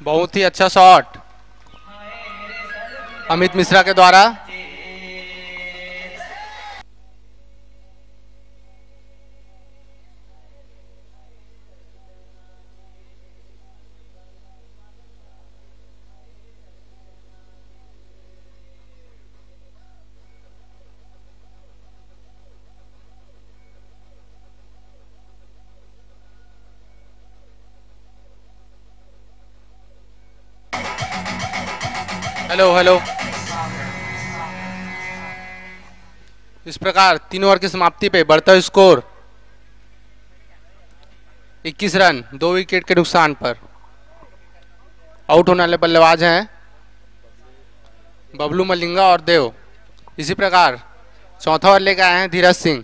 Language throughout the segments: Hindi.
बहुत ही अच्छा शॉट अमित मिश्रा के द्वारा। Hello hello. इस प्रकार 3 ओवर की समाप्ति पे बढ़ता स्कोर 21 रन 2 विकेट के नुकसान पर। आउट होने वाले बल्लेबाज हैं बबलू मलिंगा और देव। इसी प्रकार चौथा ओवर लेकर आए हैं धीरज सिंह।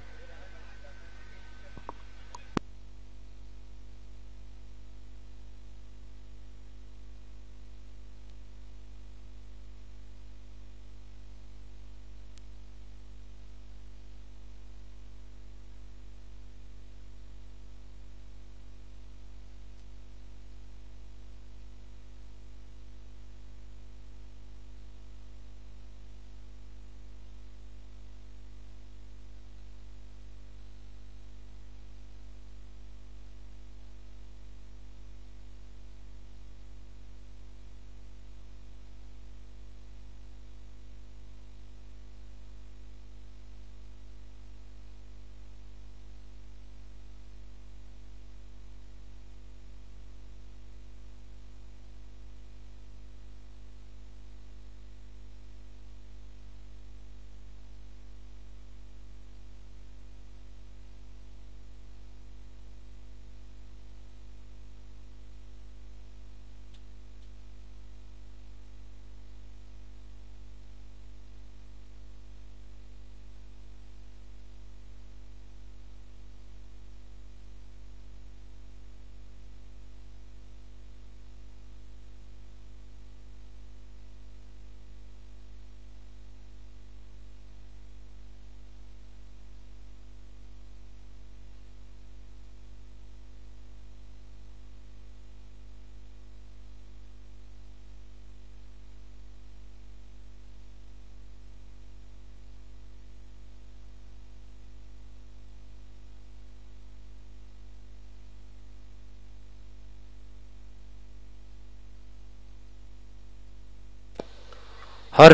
और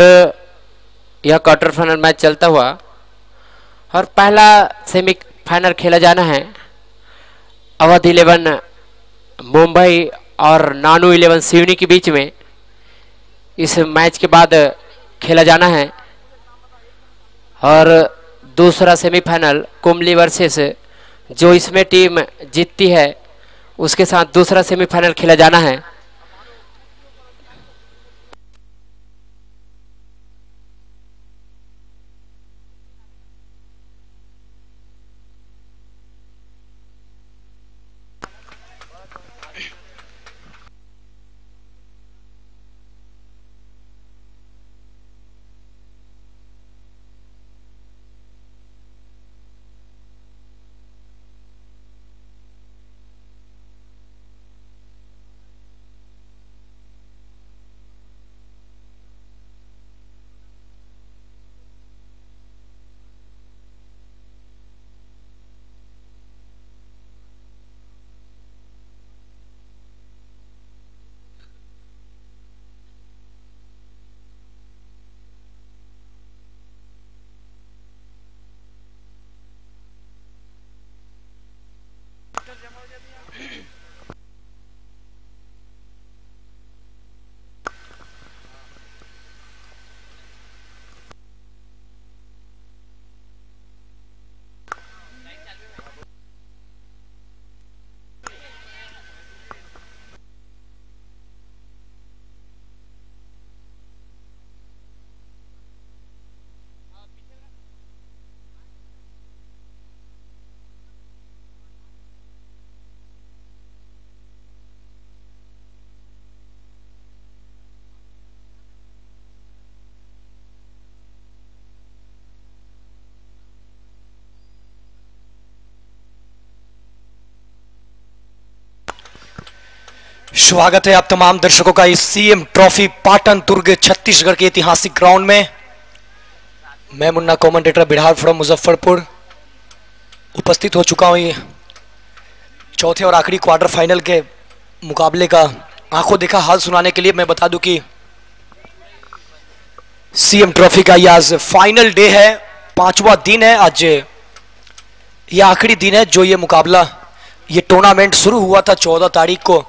यह क्वार्टर फाइनल मैच चलता हुआ और पहला सेमीफाइनल खेला जाना है अवध 11 मुंबई और नानू 11 सिवनी के बीच में। इस मैच के बाद खेला जाना है और दूसरा सेमीफाइनल कुमली वर्सेस जो इसमें टीम जीतती है उसके साथ दूसरा सेमीफाइनल खेला जाना है। स्वागत है आप तमाम दर्शकों का इस सीएम ट्रॉफी पाटन दुर्ग छत्तीसगढ़ के ऐतिहासिक ग्राउंड में। मैं मुन्ना कमेंटेटर बिहार फ्रॉम मुजफ्फरपुर उपस्थित हो चुका हूं ये चौथे और आखिरी क्वार्टर फाइनल के मुकाबले का आंखों देखा हाल सुनाने के लिए। मैं बता दूं कि सीएम ट्रॉफी का ये आज फाइनल डे है, 5वां दिन है। आज ये आखिरी दिन है जो ये मुकाबला, ये टूर्नामेंट शुरू हुआ था 14 तारीख को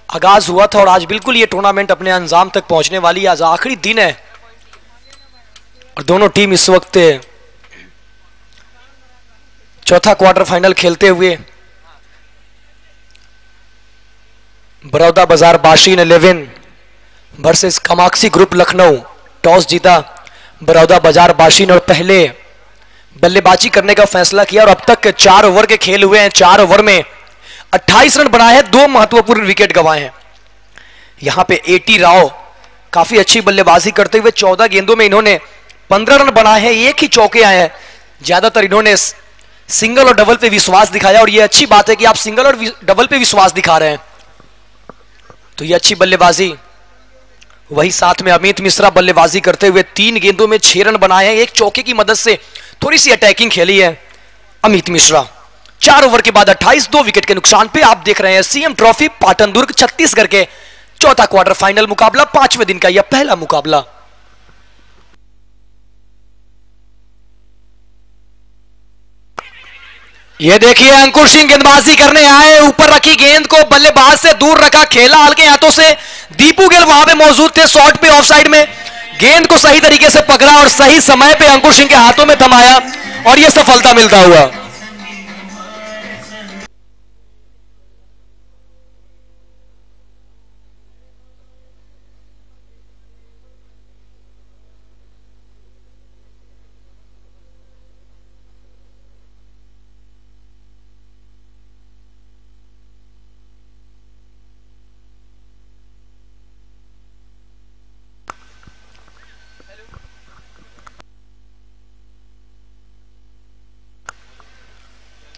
आगाज हुआ था और आज बिल्कुल ये टूर्नामेंट अपने अंजाम तक पहुंचने वाली है। आज आखिरी दिन है और दोनों टीम इस वक्त चौथा क्वार्टर फाइनल खेलते हुए बड़ौदा बाजार बाशिन 11 versus Kamakshi group Lucknow. Toss जीता बड़ौदा बाजार बाशिन और पहले बल्लेबाजी करने का फैसला किया और अब तक 4 ओवर के खेल हुए हैं। 4 ओवर में 28 रन बनाए हैं, 2 महत्वपूर्ण विकेट गंवाए हैं। यहां पे एटी राव काफी अच्छी बल्लेबाजी करते हुए 14 गेंदों में इन्होंने 15 रन बनाए हैं, एक ही चौके आए हैं। ज्यादातर इन्होंने सिंगल और डबल पे विश्वास दिखाया और यह अच्छी बात है कि आप सिंगल और डबल पे विश्वास दिखा रहे हैं, तो यह अच्छी बल्लेबाजी। वही साथ में अमित मिश्रा बल्लेबाजी करते हुए 3 गेंदों में 6 रन बनाए हैं, एक चौके की मदद से थोड़ी सी अटैकिंग खेली है अमित मिश्रा। 4 ओवर के बाद 28, 2 विकेट के नुकसान पे। आप देख रहे हैं सीएम ट्रॉफी पाटन दुर्ग छत्तीसगढ़ के चौथा क्वार्टर फाइनल मुकाबला, 5वें दिन का यह पहला मुकाबला। ये देखिए अंकुर सिंह गेंदबाजी करने आए, ऊपर रखी गेंद को बल्लेबाज से दूर रखा, खेला हल्के हाथों से। दीपू गेल वहां पे मौजूद थे शॉट पे ऑफ साइड में, गेंद को सही तरीके से पकड़ा और सही समय पे अंकुर सिंह के हाथों में थमाया और यह सफलता मिलता हुआ।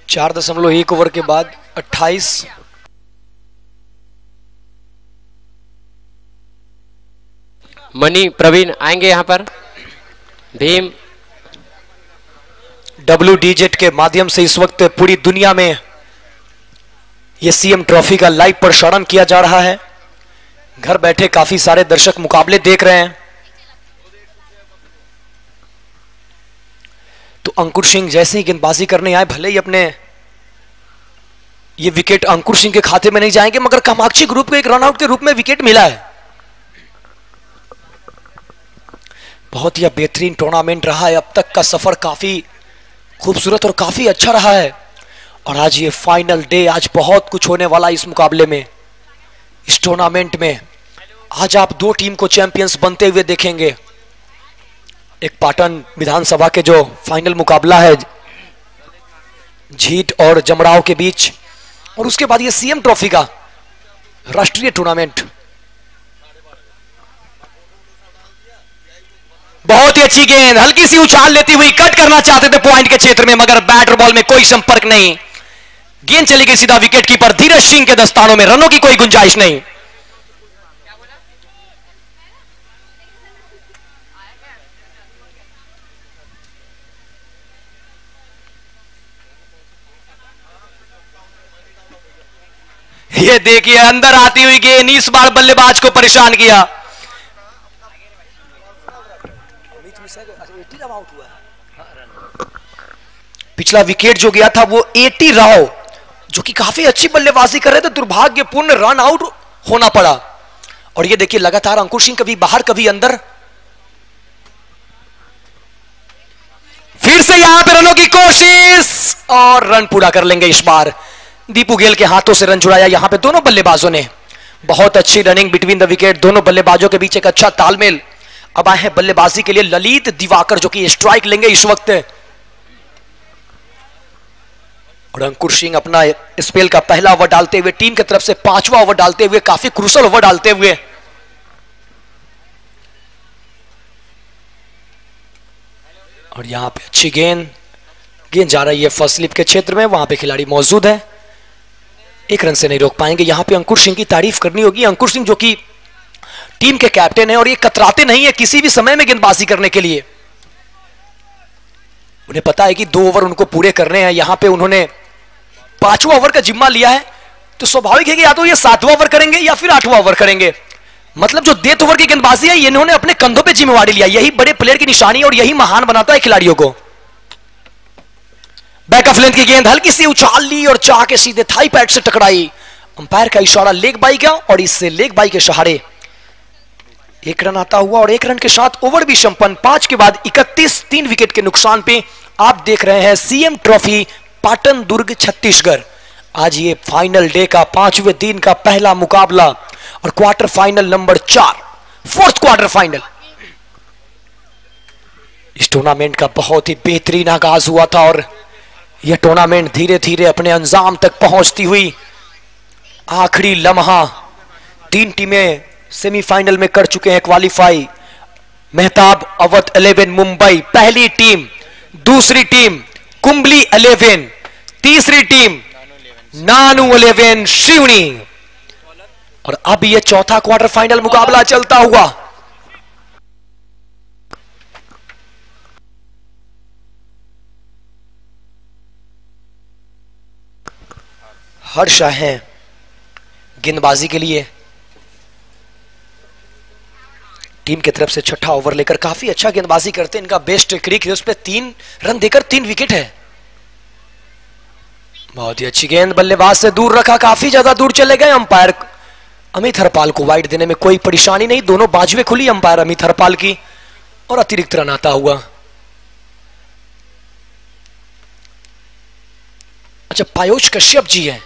चार 4.1 ओवर के बाद 28। मनी प्रवीण आएंगे यहां पर। भीम WDZ के माध्यम से इस वक्त पूरी दुनिया में यह सीएम ट्रॉफी का लाइव प्रसारण किया जा रहा है। घर बैठे काफी सारे दर्शक मुकाबले देख रहे हैं। तो अंकुर सिंह जैसे ही गेंदबाजी करने आए, भले ही अपने ये विकेट अंकुर सिंह के खाते में नहीं जाएंगे, मगर कामाक्षी ग्रुप को एक रनआउट के रूप में विकेट मिला है। बहुत ही बेहतरीन टूर्नामेंट रहा है, अब तक का सफर काफी खूबसूरत और काफी अच्छा रहा है। और आज ये फाइनल डे, आज बहुत कुछ होने वाला इस मुकाबले में, इस टूर्नामेंट में। आज आप 2 टीम को चैंपियंस बनते हुए देखेंगे। एक पाटन विधानसभा के जो फाइनल मुकाबला है झीट और जमराव के बीच, और उसके बाद ये सीएम ट्रॉफी का राष्ट्रीय टूर्नामेंट। बहुत ही अच्छी गेंद, हल्की सी उछाल लेती हुई कट करना चाहते थे पॉइंट के क्षेत्र में, मगर बैट और बॉल में कोई संपर्क नहीं। गेंद चली गई सीधा विकेट कीपर धीरज सिंह के दस्तानों में, रनों की कोई गुंजाइश नहीं। ये देखिए अंदर आती हुई गेंद इस बार बल्लेबाज को परेशान किया। पिछला विकेट जो गया था वो एटी राव, जो कि काफी अच्छी बल्लेबाजी कर रहे थे, दुर्भाग्यपूर्ण रन आउट होना पड़ा। और ये देखिए लगातार अंकुर सिंह कभी बाहर कभी अंदर। फिर से यहां पे रनों की कोशिश और रन पूरा कर लेंगे इस बार। दीपू गेल के हाथों से रन छुड़ाया यहां पे दोनों बल्लेबाजों ने। बहुत अच्छी रनिंग बिटवीन द विकेट, दोनों बल्लेबाजों के बीच एक अच्छा तालमेल। अब आए हैं बल्लेबाजी के लिए ललित दिवाकर, जो कि स्ट्राइक लेंगे इस वक्त। और अंकुर सिंह अपना स्पेल का पहला ओवर डालते हुए, टीम की तरफ से 5वां ओवर डालते हुए, काफी क्रूशल ओवर डालते हुए। और यहां पे अच्छी गेंद जा रही है फर्स्ट स्लिप के क्षेत्र में, वहां पे खिलाड़ी मौजूद है। एक रन से नहीं रोक पाएंगे। यहां पे अंकुर सिंह की तारीफ करनी होगी। अंकुर सिंह जो कि टीम के कैप्टन है और ये कतराते नहीं है किसी भी समय में गेंदबाजी करने के लिए। उन्हें पता है कि 2 ओवर उनको पूरे करने हैं। यहां पे उन्होंने 5वां ओवर का जिम्मा लिया है, तो स्वाभाविक है कि या तो ये 7वां ओवर करेंगे या फिर 8वां ओवर करेंगे। मतलब जो डेथ ओवर की गेंदबाजी है, इन्होंने अपने कंधों पे जिम्मेवारी लिया। यही बड़े प्लेयर की निशानी और यही महान बनाता है खिलाड़ियों को। बैक ऑफ लेंथ की गेंद हल्की सी उछाल ली और चाह के सीधे थाई पैड से टकराई। अंपायर का इशारा लेग बाई का और इससे लेग बाई के सहारे 1 रन आता हुआ और 1 रन के साथ ओवर भी संपन्न। 5 के बाद 31, 3 विकेट के नुकसान पे आप देख रहे हैं सीएम ट्रॉफी पाटन दुर्ग छत्तीसगढ़। आज ये फाइनल डे का 5वें दिन का पहला मुकाबला और quarter final number 4, 4th quarter final. इस टूर्नामेंट का बहुत ही बेहतरीन आगाज हुआ था और यह टूर्नामेंट धीरे धीरे अपने अंजाम तक पहुंचती हुई आखिरी लम्हा। 3 टीमें सेमीफाइनल में कर चुके हैं क्वालिफाई। मेहताब अवध 11 मुंबई पहली टीम, दूसरी टीम कुंबली 11, तीसरी टीम नानू 11 शिवनी। और अब यह चौथा क्वार्टर फाइनल मुकाबला चलता हुआ। हर्ष है गेंदबाजी के लिए टीम की तरफ से 6ठा ओवर लेकर। काफी अच्छा गेंदबाजी करते हैं। इनका बेस्ट क्रिक है, उस पर 3 रन देकर 3 विकेट है। बहुत ही अच्छी गेंद बल्लेबाज से दूर रखा, काफी ज्यादा दूर चले गए। अंपायर अमित हरपाल को वाइड देने में कोई परेशानी नहीं। दोनों बाजुएं खुली अंपायर अमित हरपाल की और अतिरिक्त रन आता हुआ। अच्छा, पायोज कश्यप जी हैं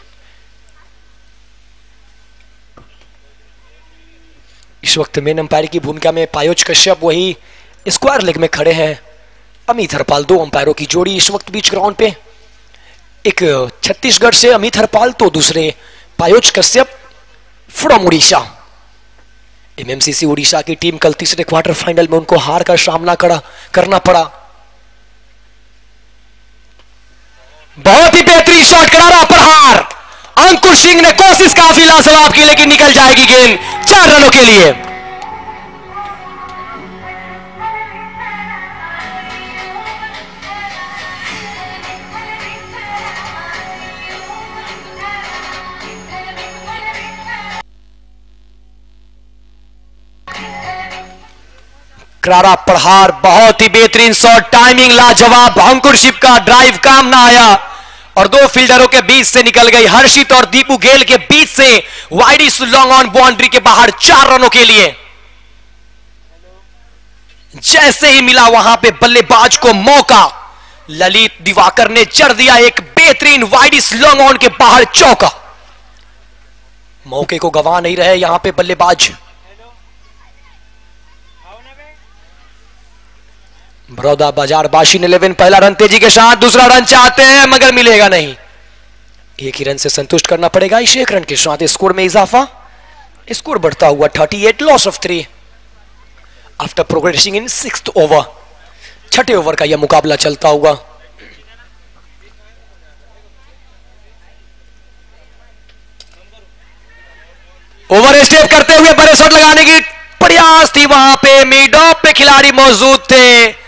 इस वक्त मेन अंपायर की भूमिका में। पायोज कश्यप वही स्क्वायर लेग में खड़े हैं। अमित हरपाल 2 अंपायरों की जोड़ी इस वक्त बीच ग्राउंड पे। एक छत्तीसगढ़ से अमित हरपाल तो दूसरे पायोज कश्यप फ्रॉम उड़ीसा। एमएमसीसी उड़ीसा की टीम कल तीसरे क्वार्टर फाइनल में उनको हार का सामना करना पड़ा। बहुत ही बेहतरीन शॉट, करारा प्रहार। अंकुर सिंह ने कोशिश काफी लाजवाब की, लेकिन निकल जाएगी गेंद 4 रनों के लिए। करारा प्रहार, बहुत ही बेहतरीन शॉट, टाइमिंग लाजवाब। अंकुर सिंह का ड्राइव काम ना आया और 2 फील्डरों के बीच से निकल गई। हर्षित और दीपू गेल के बीच से वाइडिस लॉन्ग ऑन बाउंड्री के बाहर 4 रनों के लिए। जैसे ही मिला वहां पे बल्लेबाज को मौका, ललित दिवाकर ने जड़ दिया एक बेहतरीन वाइडिस लॉन्ग ऑन के बाहर चौका। मौके को गंवा नहीं रहे यहां पे बल्लेबाज। बड़ौदा बाजार बाशी ने 11 पहला रन तेजी के साथ, दूसरा रन चाहते हैं मगर मिलेगा नहीं। 1 ही रन से संतुष्ट करना पड़ेगा। इस 1 रन के साथ स्कोर में इजाफा, स्कोर बढ़ता हुआ 38, loss of 3 after progressing in 6th over. 6ठे ओवर का यह मुकाबला चलता हुआ। ओवर स्टेप करते हुए बड़े शॉट लगाने की प्रयास थी वहां पे। मिड ऑफ पे खिलाड़ी मौजूद थे।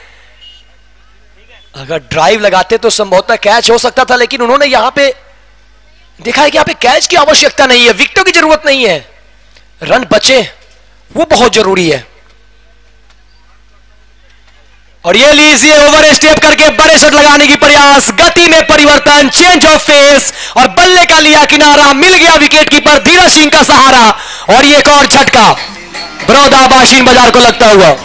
अगर ड्राइव लगाते तो संभवतः कैच हो सकता था, लेकिन उन्होंने यहां पे देखा है कि यहां पे कैच की आवश्यकता नहीं है, विकेटों की जरूरत नहीं है, रन बचे वो बहुत जरूरी है। और ये लीजिए ओवर स्टेप करके बड़े शॉट लगाने की प्रयास, गति में परिवर्तन, चेंज ऑफ फेस और बल्ले का लिया किनारा, मिल गया विकेट कीपर धीरज सिंह का सहारा और ये एक और झटका बड़ौदा बाशीन बाजार को लगता हुआ।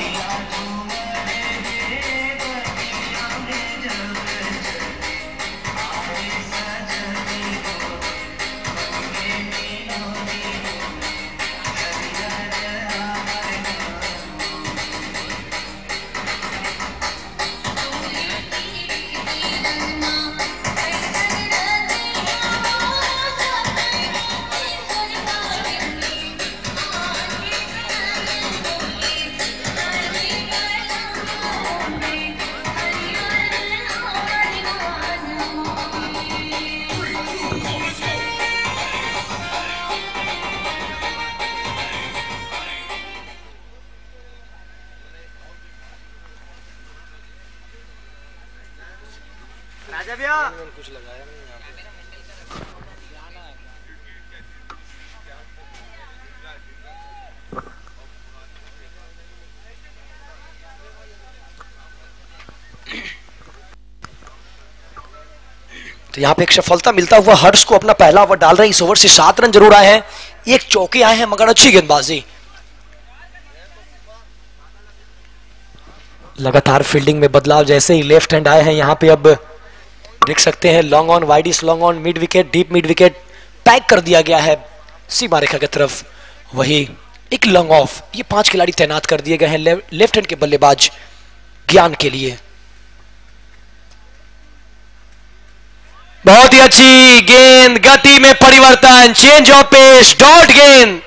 तो यहाँ पे एक सफलता मिलता हुआ हर्ष को अपना पहला ओवर डाल रहे हैं। इस ओवर से 7 रन जरूर आए हैं, एक चौके आए हैं, मगर अच्छी गेंदबाजी। लगातार फील्डिंग में बदलाव, जैसे ही लेफ्ट हैंड आए हैं यहाँ पे, अब देख सकते हैं लॉन्ग ऑन, वाइड इस long on, mid wicket, deep mid wicket pack कर दिया गया है सीमा रेखा की तरफ। वही एक लॉन्ग ऑफ, ये 5 खिलाड़ी तैनात कर दिए गए हैं लेफ्ट हैंड के बल्लेबाज ज्ञान के लिए। बहुत ही अच्छी गेंद, गति में परिवर्तन, चेंज ऑफ पेस, डॉट गेंद,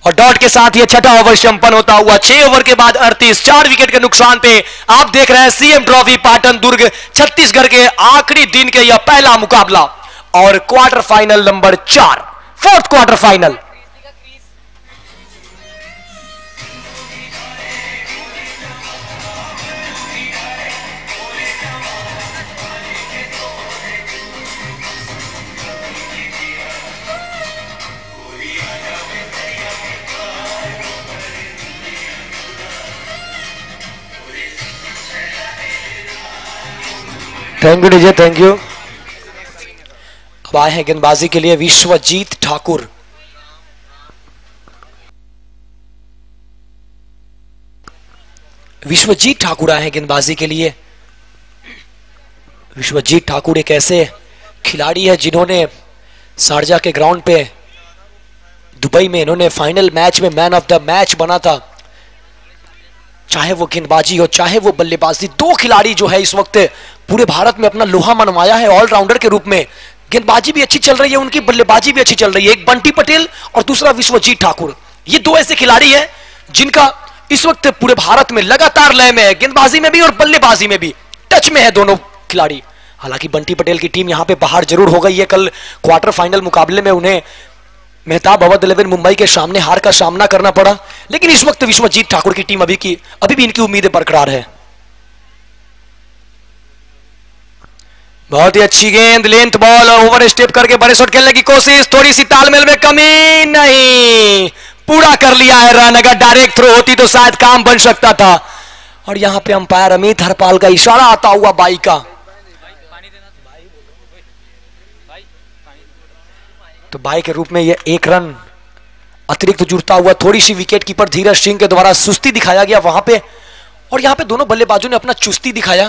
और डॉट के साथ ये छठा ओवर संपन्न होता हुआ 6 ओवर के बाद 38, 4 विकेट के नुकसान पे आप देख रहे हैं सीएम ट्रॉफी पाटन दुर्ग छत्तीसगढ़ के आखिरी दिन के यह पहला मुकाबला और quarter final number 4, fourth quarter final. Thank you DJ, thank you. अब आए हैं गेंदबाजी के लिए विश्वजीत ठाकुर। विश्वजीत ठाकुर आए हैं गेंदबाजी के लिए। विश्वजीत ठाकुर एक ऐसे खिलाड़ी है जिन्होंने शारजा के ग्राउंड पे दुबई में इन्होंने फाइनल मैच में मैन ऑफ द मैच बना था। चाहे वो गेंदबाजी हो चाहे वो बल्लेबाजी, 2 खिलाड़ी जो है इस वक्त पूरे भारत में अपना लोहा मनवाया है ऑलराउंडर के रूप में। गेंदबाजी भी अच्छी चल रही है उनकी, बल्लेबाजी भी अच्छी चल रही है। एक बंटी पटेल और दूसरा विश्वजीत ठाकुर, ये 2 ऐसे खिलाड़ी हैं जिनका इस वक्त पूरे भारत में लगातार लय में है, गेंदबाजी में भी और बल्लेबाजी में भी टच में है दोनों खिलाड़ी। हालांकि बंटी पटेल की टीम यहां पे बाहर जरूर हो गई है। कल क्वार्टर फाइनल मुकाबले में उन्हें मेहताब अवध 11 मुंबई के सामने हार का सामना करना पड़ा, लेकिन इस वक्त विश्वजीत ठाकुर की टीम अभी भी इनकी उम्मीदें बरकरार है। बहुत ही अच्छी गेंद, लेंथ बॉल, और ओवर स्टेप करके बड़े शॉट खेलने की कोशिश, थोड़ी सी तालमेल में कमी, नहीं, पूरा कर लिया है रन। अगर डायरेक्ट थ्रो होती तो शायद काम बन सकता था। और यहां पे अंपायर अमित हरपाल का इशारा आता हुआ बाई का, तो बाई के रूप में यह 1 रन अतिरिक्त जुड़ता हुआ। थोड़ी सी विकेट कीपर धीरज सिंह के द्वारा सुस्ती दिखाया गया वहां पे, और यहां पे दोनों बल्लेबाजों ने अपना चुस्ती दिखाया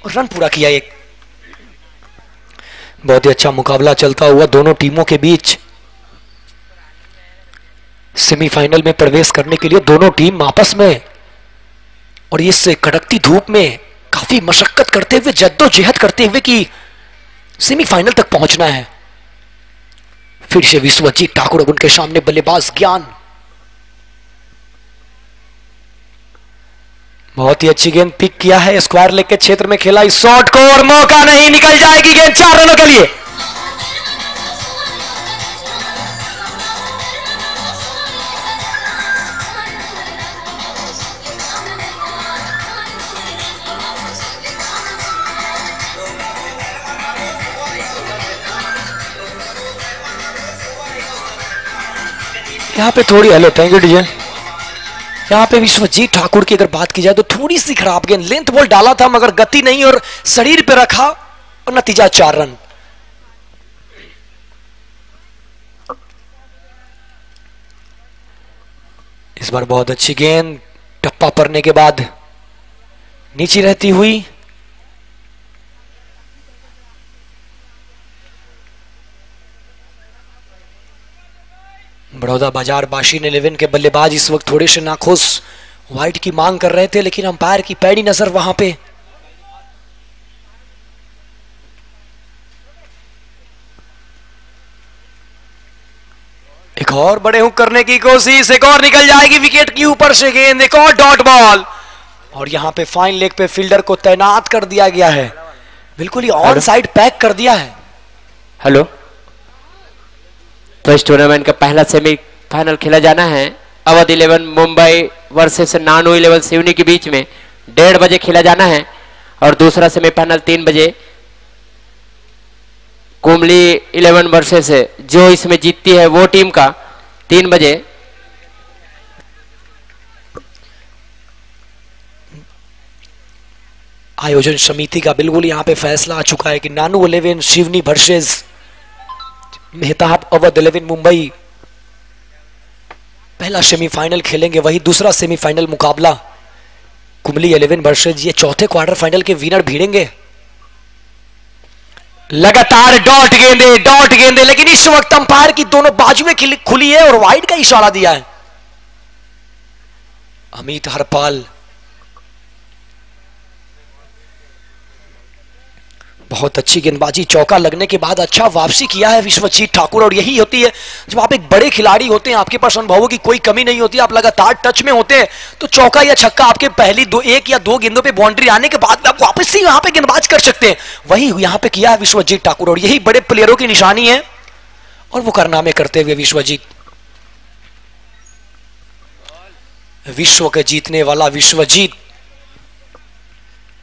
और रन पूरा किया एक। बहुत ही अच्छा मुकाबला चलता हुआ दोनों टीमों के बीच। सेमीफाइनल में प्रवेश करने के लिए दोनों टीम आपस में और इस कड़कती धूप में काफी मशक्कत करते हुए, जद्दोजहद करते हुए कि सेमीफाइनल तक पहुंचना है। फिर से विश्वजीत ठाकुर, उनके सामने बल्लेबाज ज्ञान। बहुत ही अच्छी गेंद पिक किया है, स्क्वायर लेग के क्षेत्र में खेला इस शॉट को, और मौका नहीं, निकल जाएगी गेंद 4 रनों के लिए। यहाँ पे थोड़ी, हेलो थैंक यू डीजे, यहाँ पे विश्वजीत ठाकुर की अगर बात की जाए तो थोड़ी सी खराब गेंद, लेंथ बॉल डाला था मगर गति नहीं और शरीर पे रखा और नतीजा 4 रन। इस बार बहुत अच्छी गेंद, टप्पा पड़ने के बाद नीचे रहती हुई, बड़ौदा बाजार बाशी ने 11 के बल्लेबाज इस वक्त थोड़े से नाखुश वाइड की मांग कर रहे थे, लेकिन अंपायर की पैड़ी नजर वहां पे। एक और बड़े हुक करने की कोशिश, एक और निकल जाएगी विकेट की ऊपर से गेंद, एक और डॉट बॉल, और यहां पे फाइन लेग पे फील्डर को तैनात कर दिया गया है, बिल्कुल ही ऑन साइड पैक कर दिया है। हेलो, तो इस टूर्नामेंट का पहला सेमीफाइनल खेला जाना है अवध 11 मुंबई वर्सेस नानो 11 सिवनी के बीच में 1:30 बजे खेला जाना है, और दूसरा सेमीफाइनल 3 बजे कुंबली 11 वर्सेस जो इसमें जीतती है वो टीम का 3 बजे। आयोजन समिति का बिल्कुल यहां पे फैसला आ चुका है कि नानू 11 शिवनी वर्सेस मेहताब अवध 11 मुंबई पहला सेमीफाइनल खेलेंगे। वही दूसरा सेमीफाइनल मुकाबला कुंबली 11 वर्सेस ये चौथे क्वार्टर फाइनल के विनर भिड़ेंगे। लगातार डॉट गेंदे, लेकिन इस वक्त अंपायर की दोनों बाजुएं खुली है और वाइड का इशारा दिया है। अमित हरपाल बहुत अच्छी गेंदबाजी, चौका लगने के बाद अच्छा वापसी किया है विश्वजीत ठाकुर। और यही होती है जब आप एक बड़े खिलाड़ी होते हैं, आपके पास अनुभवों की कोई कमी नहीं होती, आप लगातार टच में होते हैं, तो चौका या छक्का आपके पहली एक या दो गेंदों पे बाउंड्री आने के बाद आप वापस से यहां पे गेंदबाज कर सकते हैं। वही यहां पे किया है विश्वजीत ठाकुर और यही बड़े प्लेयरों की निशानी है और वो कारनामे करते हुए विश्वजीत, विश्व के जीतने वाला विश्वजीत।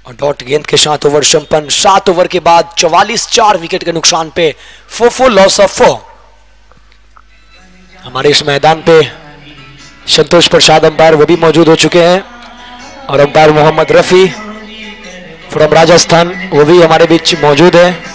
और डॉट गेंद के साथ ओवर संपन्न। 7 ओवर के बाद 44 4 विकेट के नुकसान पे 4 लॉस ऑफ 4। हमारे इस मैदान पे संतोष प्रसाद अंपायर वो भी मौजूद हो चुके हैं और अंपायर मोहम्मद रफी फ्रॉम राजस्थान वो भी हमारे बीच मौजूद है।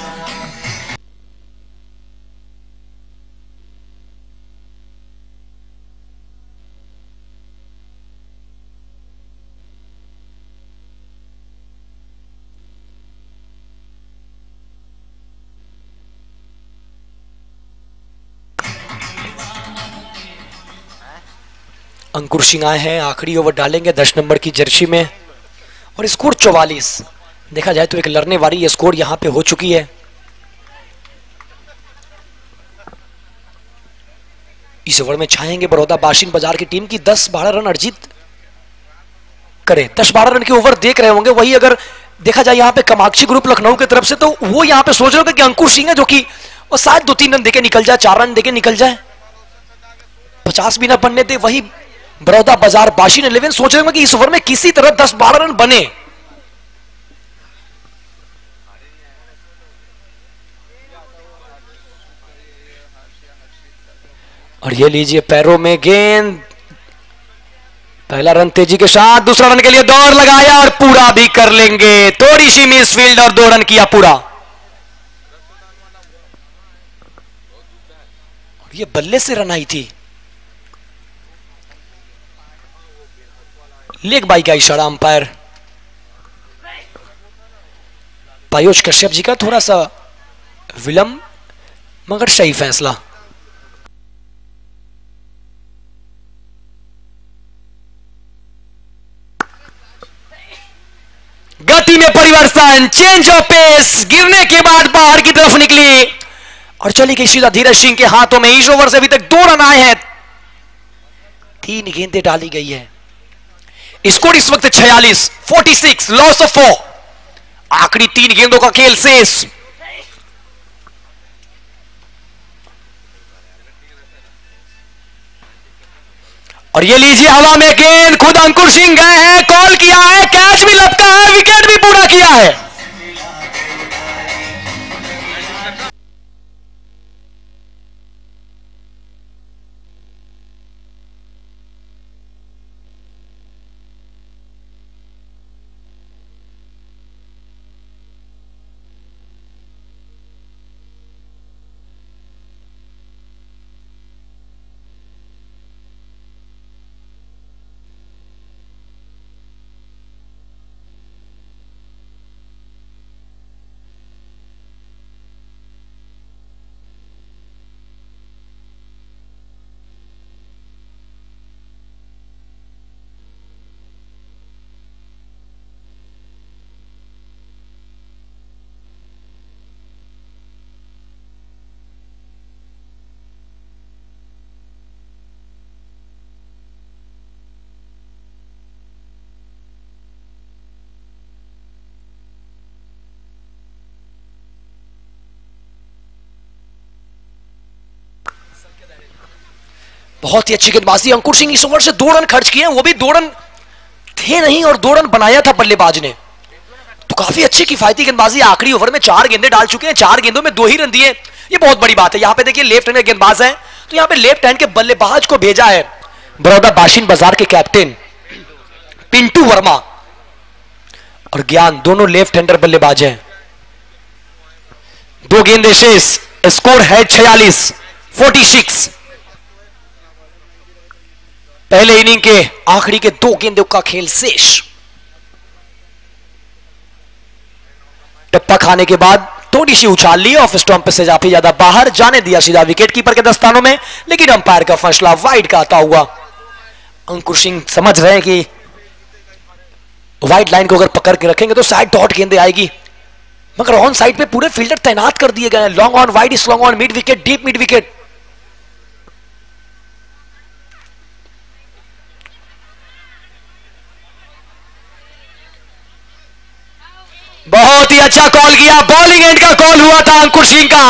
अंकुर सिंह आए हैं, आखिरी ओवर डालेंगे 10 नंबर की जर्सी में और स्कोर 44। देखा जाए तो एक लड़ने वाली स्कोर यहां पे हो चुकी है। इस ओवर में चाहेंगे बड़ौदा बाशिन बाजार की टीम की 10-12 रन अर्जित करे। 10-12 रन के ओवर देख रहे होंगे। वही अगर देखा जाए यहां पे कामाक्षी ग्रुप लखनऊ की तरफ से तो वो यहां पे सोच रहे होंगे कि अंकुर सिंह है जो कि वो शायद 2-3 रन देके निकल जाए, 4 रन देके निकल जाए, 50 भी ना बनने दे। वही बड़ौदा बाजार बाशिन 11 सोच रहे होंगे कि इस ओवर में किसी तरह 10-12 रन बने। और ये लीजिए पैरों में गेंद, पहला रन तेजी के साथ, दूसरा रन के लिए दौड़ लगाया और पूरा भी कर लेंगे। थोड़ी सी मिस फील्ड और 2 रन किया पूरा। और ये बल्ले से रन आई थी। लेग बाई का इशारा अंपायर पायोज कश्यप जी का, थोड़ा सा विलंब मगर सही फैसला। गति में परिवर्तन, चेंज ऑफ पेस, गिरने के बाद बाहर की तरफ निकली और चली गई सीधा धीरज सिंह के हाथों में। इस ओवर से अभी तक 2 रन आए हैं, 3 गेंदें डाली गई है। स्कोर इस वक्त 46 लॉस ऑफ 4। आखिरी 3 गेंदों का खेल शेष। और ये लीजिए हवा में गेंद, खुद अंकुर सिंह गए हैं, कॉल किया है, कैच भी लपका है, विकेट भी पूरा किया है। बहुत ही अच्छी गेंदबाजी अंकुर सिंह, इस ओवर से 2 रन खर्च किए, वो भी 2 रन थे नहीं और 2 रन बनाया था बल्लेबाज ने। तो काफी अच्छी किफायती गेंदबाजी, आखिरी ओवर में 4 गेंदें डाल चुके हैं, 4 गेंदों में 2 ही रन दिए, ये बहुत बड़ी बात है। यहां पे देखिए लेफ्ट हैंड गेंदबाज है, तो यहां पे लेफ्ट हैंड के बल्लेबाज को भेजा है बड़ौदा बाशिन बाजार के कैप्टन पिंटू वर्मा और ज्ञान, दोनों लेफ्ट हैंडर बल्लेबाज हैं। 2 गेंदें शेष, स्कोर है 46। पहले इनिंग के आखिरी के 2 गेंदों का खेल शेष। टप्पा खाने के बाद थोड़ी सी उछाल ली, ऑफ स्टंप से काफी ज्यादा बाहर जाने दिया सीधा विकेट कीपर के दस्तानों में, लेकिन अंपायर का फैसला वाइड का आता हुआ। अंकुर सिंह समझ रहे हैं कि वाइड लाइन को अगर पकड़ के रखेंगे तो साइड डॉट गेंदे आएगी, मगर ऑन साइड पे पूरे फील्डर तैनात कर दिए गए हैं। Long on, wide is long on, mid wicket, deep mid wicket. बहुत ही अच्छा कॉल किया, बॉलिंग एंड का कॉल हुआ था अंकुर सिंह का,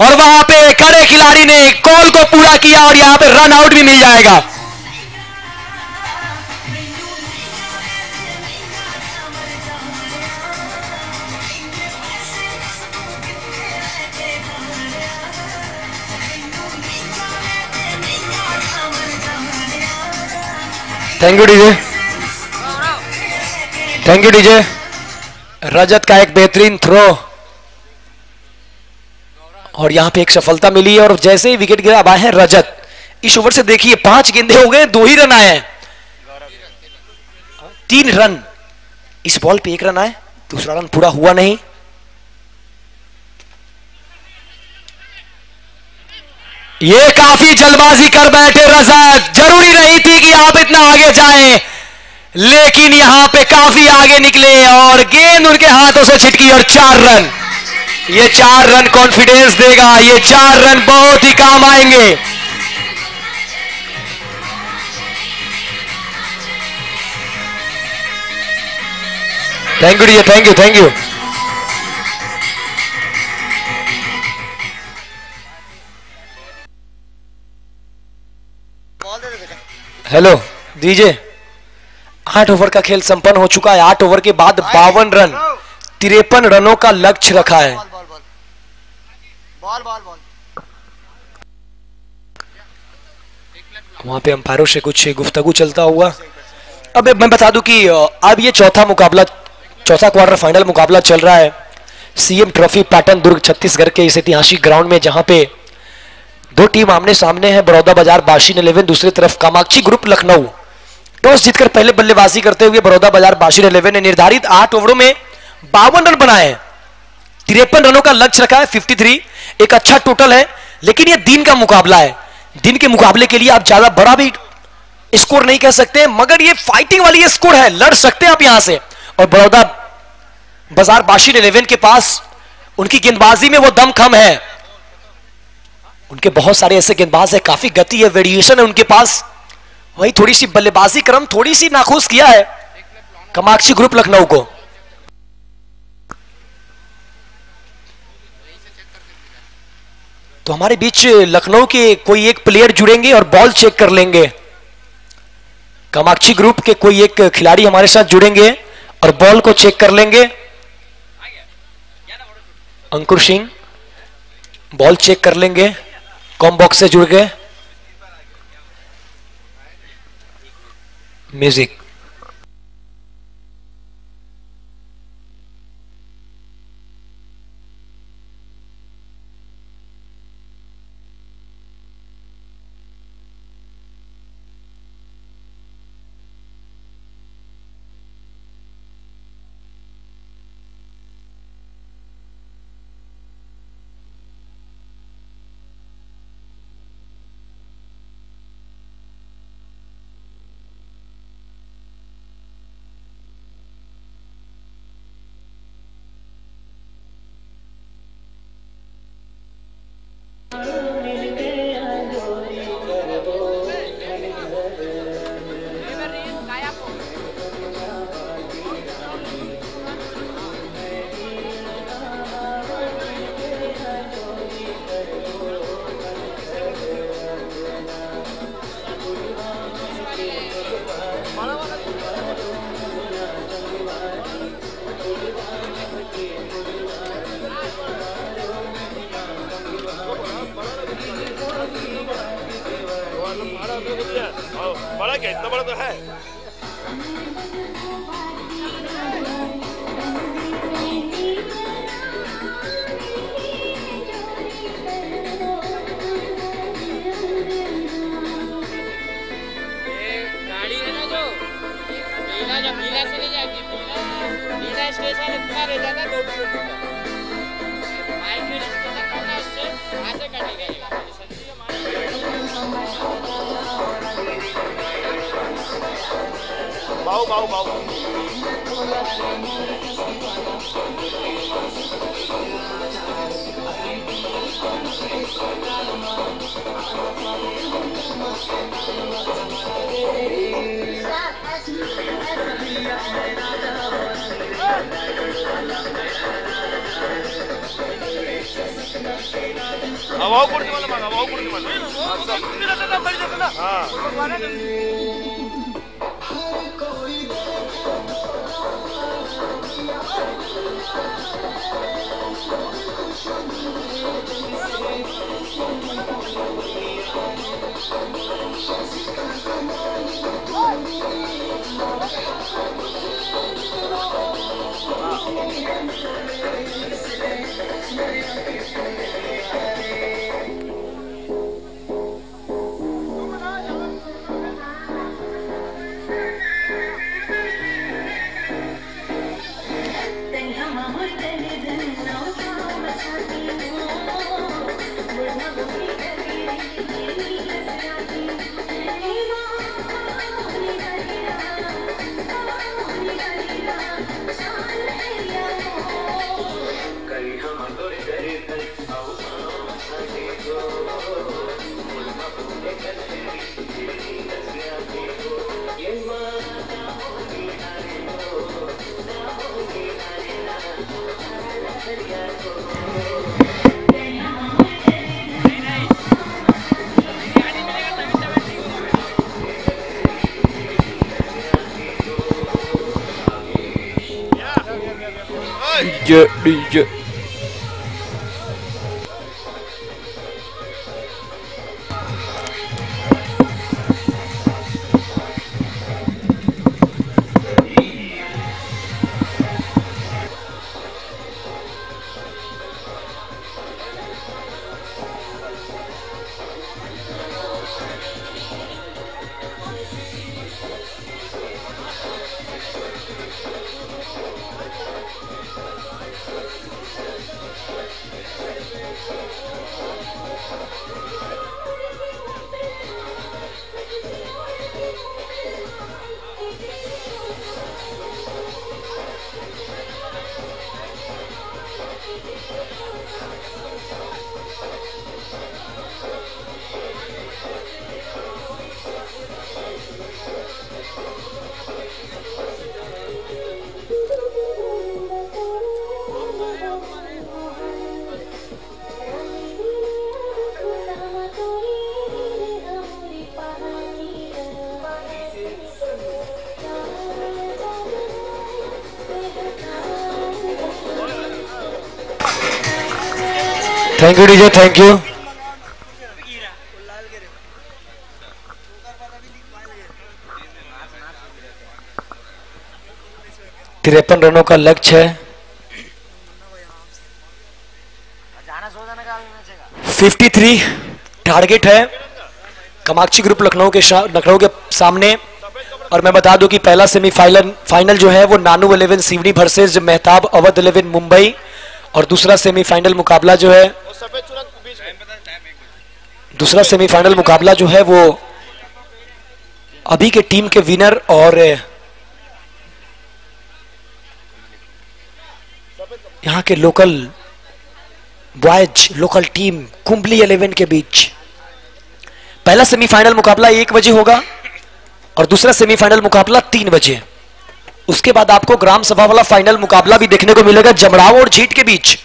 और वहां पे खड़े खिलाड़ी ने कॉल को पूरा किया और यहां पे रन आउट भी मिल जाएगा। Thank you DJ, thank you DJ. Rajat का एक बेहतरीन थ्रो और यहां पे एक सफलता मिली है, और जैसे ही विकेट गिरा अब आए हैं रजत। इस ओवर से देखिए 5 गेंदे हो गए, 2 ही रन आए हैं, 3 रन। इस बॉल पे 1 रन आए, दूसरा रन पूरा हुआ नहीं। ये काफी जल्दबाजी कर बैठे रजत, जरूरी नहीं थी कि आप इतना आगे जाएं, लेकिन यहां पे काफी आगे निकले और गेंद उनके हाथों से छिटकी और 4 रन। ये 4 रन कॉन्फिडेंस देगा, ये 4 रन बहुत ही काम आएंगे। Thank you DJ, thank you, thank you. Hello दीजिए। 8 ओवर का खेल संपन्न हो चुका है। 8 ओवर के बाद 52 रन, 53 रनों का लक्ष्य रखा है। वहां पे अंपायरों से कुछ गुफ्तगू चलता हुआ। अब मैं बता दूं कि अब ये चौथा क्वार्टर फाइनल मुकाबला चल रहा है सीएम ट्रॉफी पैटर्न दुर्ग छत्तीसगढ़ के इस ऐतिहासिक ग्राउंड में, जहां पे 2 टीम आमने सामने है। बड़ौदा बाजार बाशिन 11, दूसरी तरफ कामाक्षी ग्रुप लखनऊ। टॉस जीतकर पहले बल्लेबाजी करते हुए बड़ौदा बाजार बाशिन 11 ने निर्धारित 8 ओवरों में 52 रन बनाए हैं, 53 रनों का लक्ष्य रखा है, 53 एक अच्छा टोटल है। लेकिन यह दिन का मुकाबला है, दिन के मुकाबले के लिए आप ज्यादा बड़ा भी स्कोर नहीं कह सकते, मगर ये फाइटिंग वाली ये स्कोर है, लड़ सकते हैं आप यहां से। और बड़ौदा बाजार बाशिन 11 के पास उनकी गेंदबाजी में वो दमखम है, उनके बहुत सारे ऐसे गेंदबाज है, काफी गति है, वेरिएशन है उनके पास। वही थोड़ी सी बल्लेबाजी क्रम थोड़ी सी नाखुश किया है कामाक्षी ग्रुप लखनऊ को। तो हमारे बीच लखनऊ के कोई एक प्लेयर जुड़ेंगे और बॉल चेक कर लेंगे। कामाक्षी ग्रुप के कोई एक खिलाड़ी हमारे साथ जुड़ेंगे और बॉल को चेक कर लेंगे। अंकुर सिंह बॉल चेक कर लेंगे, कॉम बॉक्स से जुड़ गए। म्यूजिक। बड़ा क्या इतना बड़ा तो है। गाड़ी है ना जो पीला, जब पीला से नहीं जाएगी, पीला स्टेशन इतना रह जाता 2 किलोमीटर। बाइक में रिश्ते से करना, उससे वहाँ से कटेगा ये गाड़ी। बाऊ बाऊ बाऊ अवाऊ कुर्सी वाला मांगा, अवाऊ कुर्सी वाला। हाँ DJ thank you DJ, thank you. 53 रनों का लक्ष्य है। 53 टारगेट है कामाक्षी ग्रुप लखनऊ के सामने। और मैं बता दूं कि पहला सेमीफाइनल जो है वो नानू 11 सिवनी वर्सेस मेहताब अवध 11 मुंबई, और दूसरा सेमीफाइनल मुकाबला जो है वो अभी के टीम के विनर और यहाँ के लोकल बॉयज लोकल टीम कुंबली 11 के बीच। पहला सेमीफाइनल मुकाबला 1 बजे होगा और दूसरा सेमीफाइनल मुकाबला 3 बजे। उसके बाद आपको ग्राम सभा वाला फाइनल मुकाबला भी देखने को मिलेगा जमराव और झीट के बीच।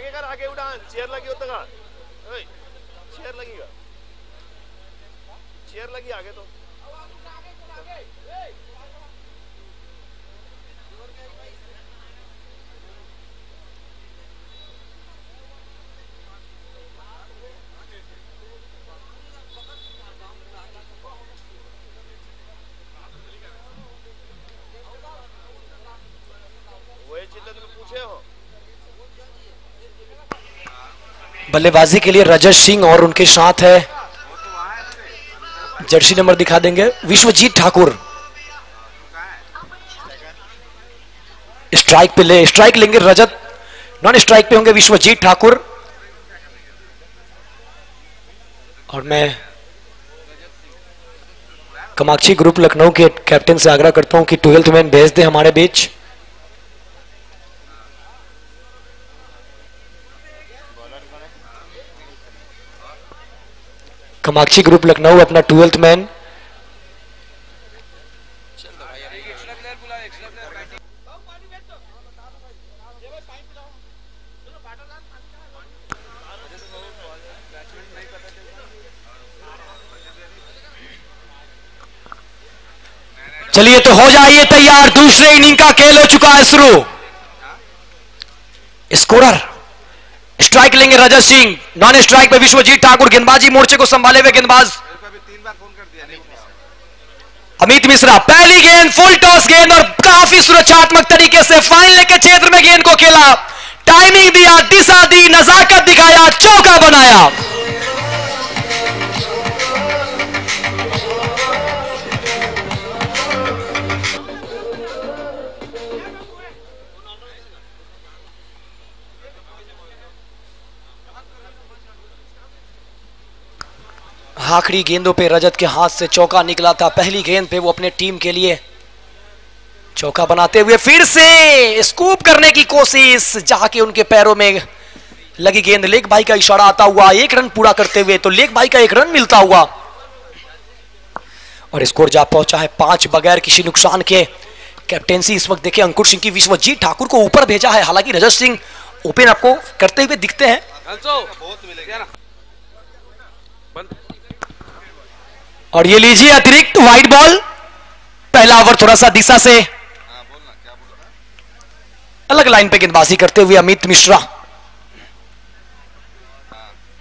आगे कर, आगे उड़ान, चेयर लगी होता का, चेयर लगेगा, चेयर लगी आगे तो। वही चिल्लत में पूछे हो। बल्लेबाजी के लिए रजत सिंह और उनके साथ है, जर्सी नंबर दिखा देंगे, विश्वजीत ठाकुर। स्ट्राइक पे स्ट्राइक लेंगे रजत, नॉन स्ट्राइक पे होंगे विश्वजीत ठाकुर। और मैं कामाक्षी ग्रुप लखनऊ के कैप्टन से आग्रह करता हूं कि 12th मैन भेज दे हमारे बीच। कामाक्षी ग्रुप लखनऊ अपना 12th मैन। चलिए तो हो जाइए तैयार, दूसरे इनिंग का खेल हो चुका है शुरू। स्कोरर स्ट्राइक लेंगे रजत सिंह, नॉन स्ट्राइक पे विश्वजीत ठाकुर, गेंदबाजी मोर्चे को संभाले हुए गेंदबाज अमित मिश्रा। पहली गेंद फुल टॉस गेंद और काफी सुरक्षात्मक तरीके से फाइनल के क्षेत्र में गेंद को खेला, टाइमिंग दिया, दिशा दी, नजाकत दिखाया, चौका बनाया। आखिरी गेंदों पे रजत के हाथ से चौका निकला था, पहली गेंद पे वो अपने टीम के लिए चौका बनाते हुए फिर से स्कूप करने की कोशिश, जाके उनके पैरों में लगी गेंद, लेग बाई का इशारा आता हुआ, एक रन पूरा करते हुए तो लेग बाई का एक रन मिलता हुआ और स्कोर जा पहुंचा है 5 बगैर किसी नुकसान के। कैप्टेंसी इस वक्त देखिए अंकुर सिंह की, विश्वजीत ठाकुर को ऊपर भेजा है, हालांकि रजत सिंह ओपन आपको करते हुए दिखते हैं। और ये लीजिए अतिरिक्त वाइड बॉल, पहला ओवर थोड़ा सा दिशा से अलग लाइन पे गेंदबाजी करते हुए अमित मिश्रा,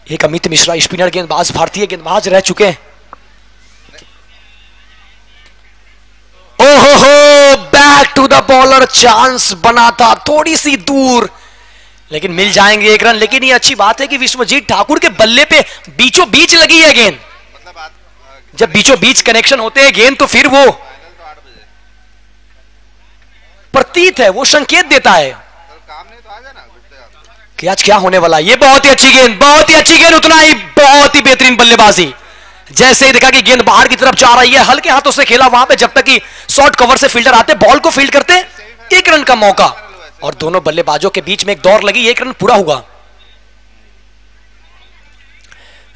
एक अमित मिश्रा स्पिनर गेंदबाज, भारतीय गेंदबाज रह चुके हैं। ओहो, back to the bowler, chance बना था थोड़ी सी दूर, लेकिन मिल जाएंगे एक रन। लेकिन ये अच्छी बात है कि विश्वजीत ठाकुर के बल्ले पे बीचों बीच लगी है गेंद, जब बीचों बीच कनेक्शन होते हैं गेंद तो फिर वो प्रतीत है, वो संकेत देता है कि आज क्या होने वाला है। ये बहुत ही अच्छी गेंद, बहुत ही अच्छी गेंद, उतना ही बहुत ही बेहतरीन बल्लेबाजी। जैसे ही देखा कि गेंद बाहर की तरफ जा रही है, हल्के हाथों से खेला वहां पे, जब तक कि शॉर्ट कवर से फील्डर आते बॉल को फील्ड करते, एक रन का मौका और दोनों बल्लेबाजों के बीच में एक दौड़ लगी, एक रन पूरा हुआ।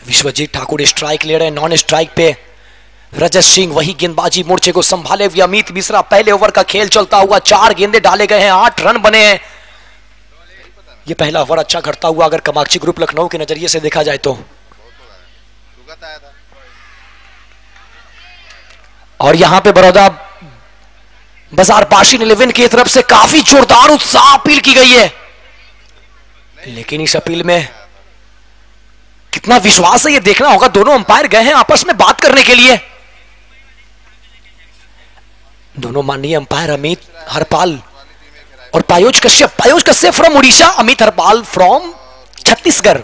विश्वजीत ठाकुर स्ट्राइक ले रहे हैं, नॉन स्ट्राइक पे रजत सिंह वही गेंदबाजी मोर्चे को संभाले हुए अमित मिश्रा। पहले ओवर का खेल चलता हुआ, 4 गेंदे डाले गए हैं, 8 रन बने हैं। ये पहला ओवर अच्छा घटता हुआ अगर कामाक्षी ग्रुप लखनऊ के नजरिए से देखा जाए तो। और यहां पे बड़ौदा बाजार बाशिन 11 की तरफ से काफी जोरदार उत्साह अपील की गई है, लेकिन इस अपील में कितना विश्वास है ये देखना होगा। दोनों अंपायर गए हैं आपस में बात करने के लिए, दोनों माननीय अंपायर अमित हरपाल और पायोज कश्यप फ्रॉम उड़ीसा, अमित हरपाल फ्रॉम छत्तीसगढ़।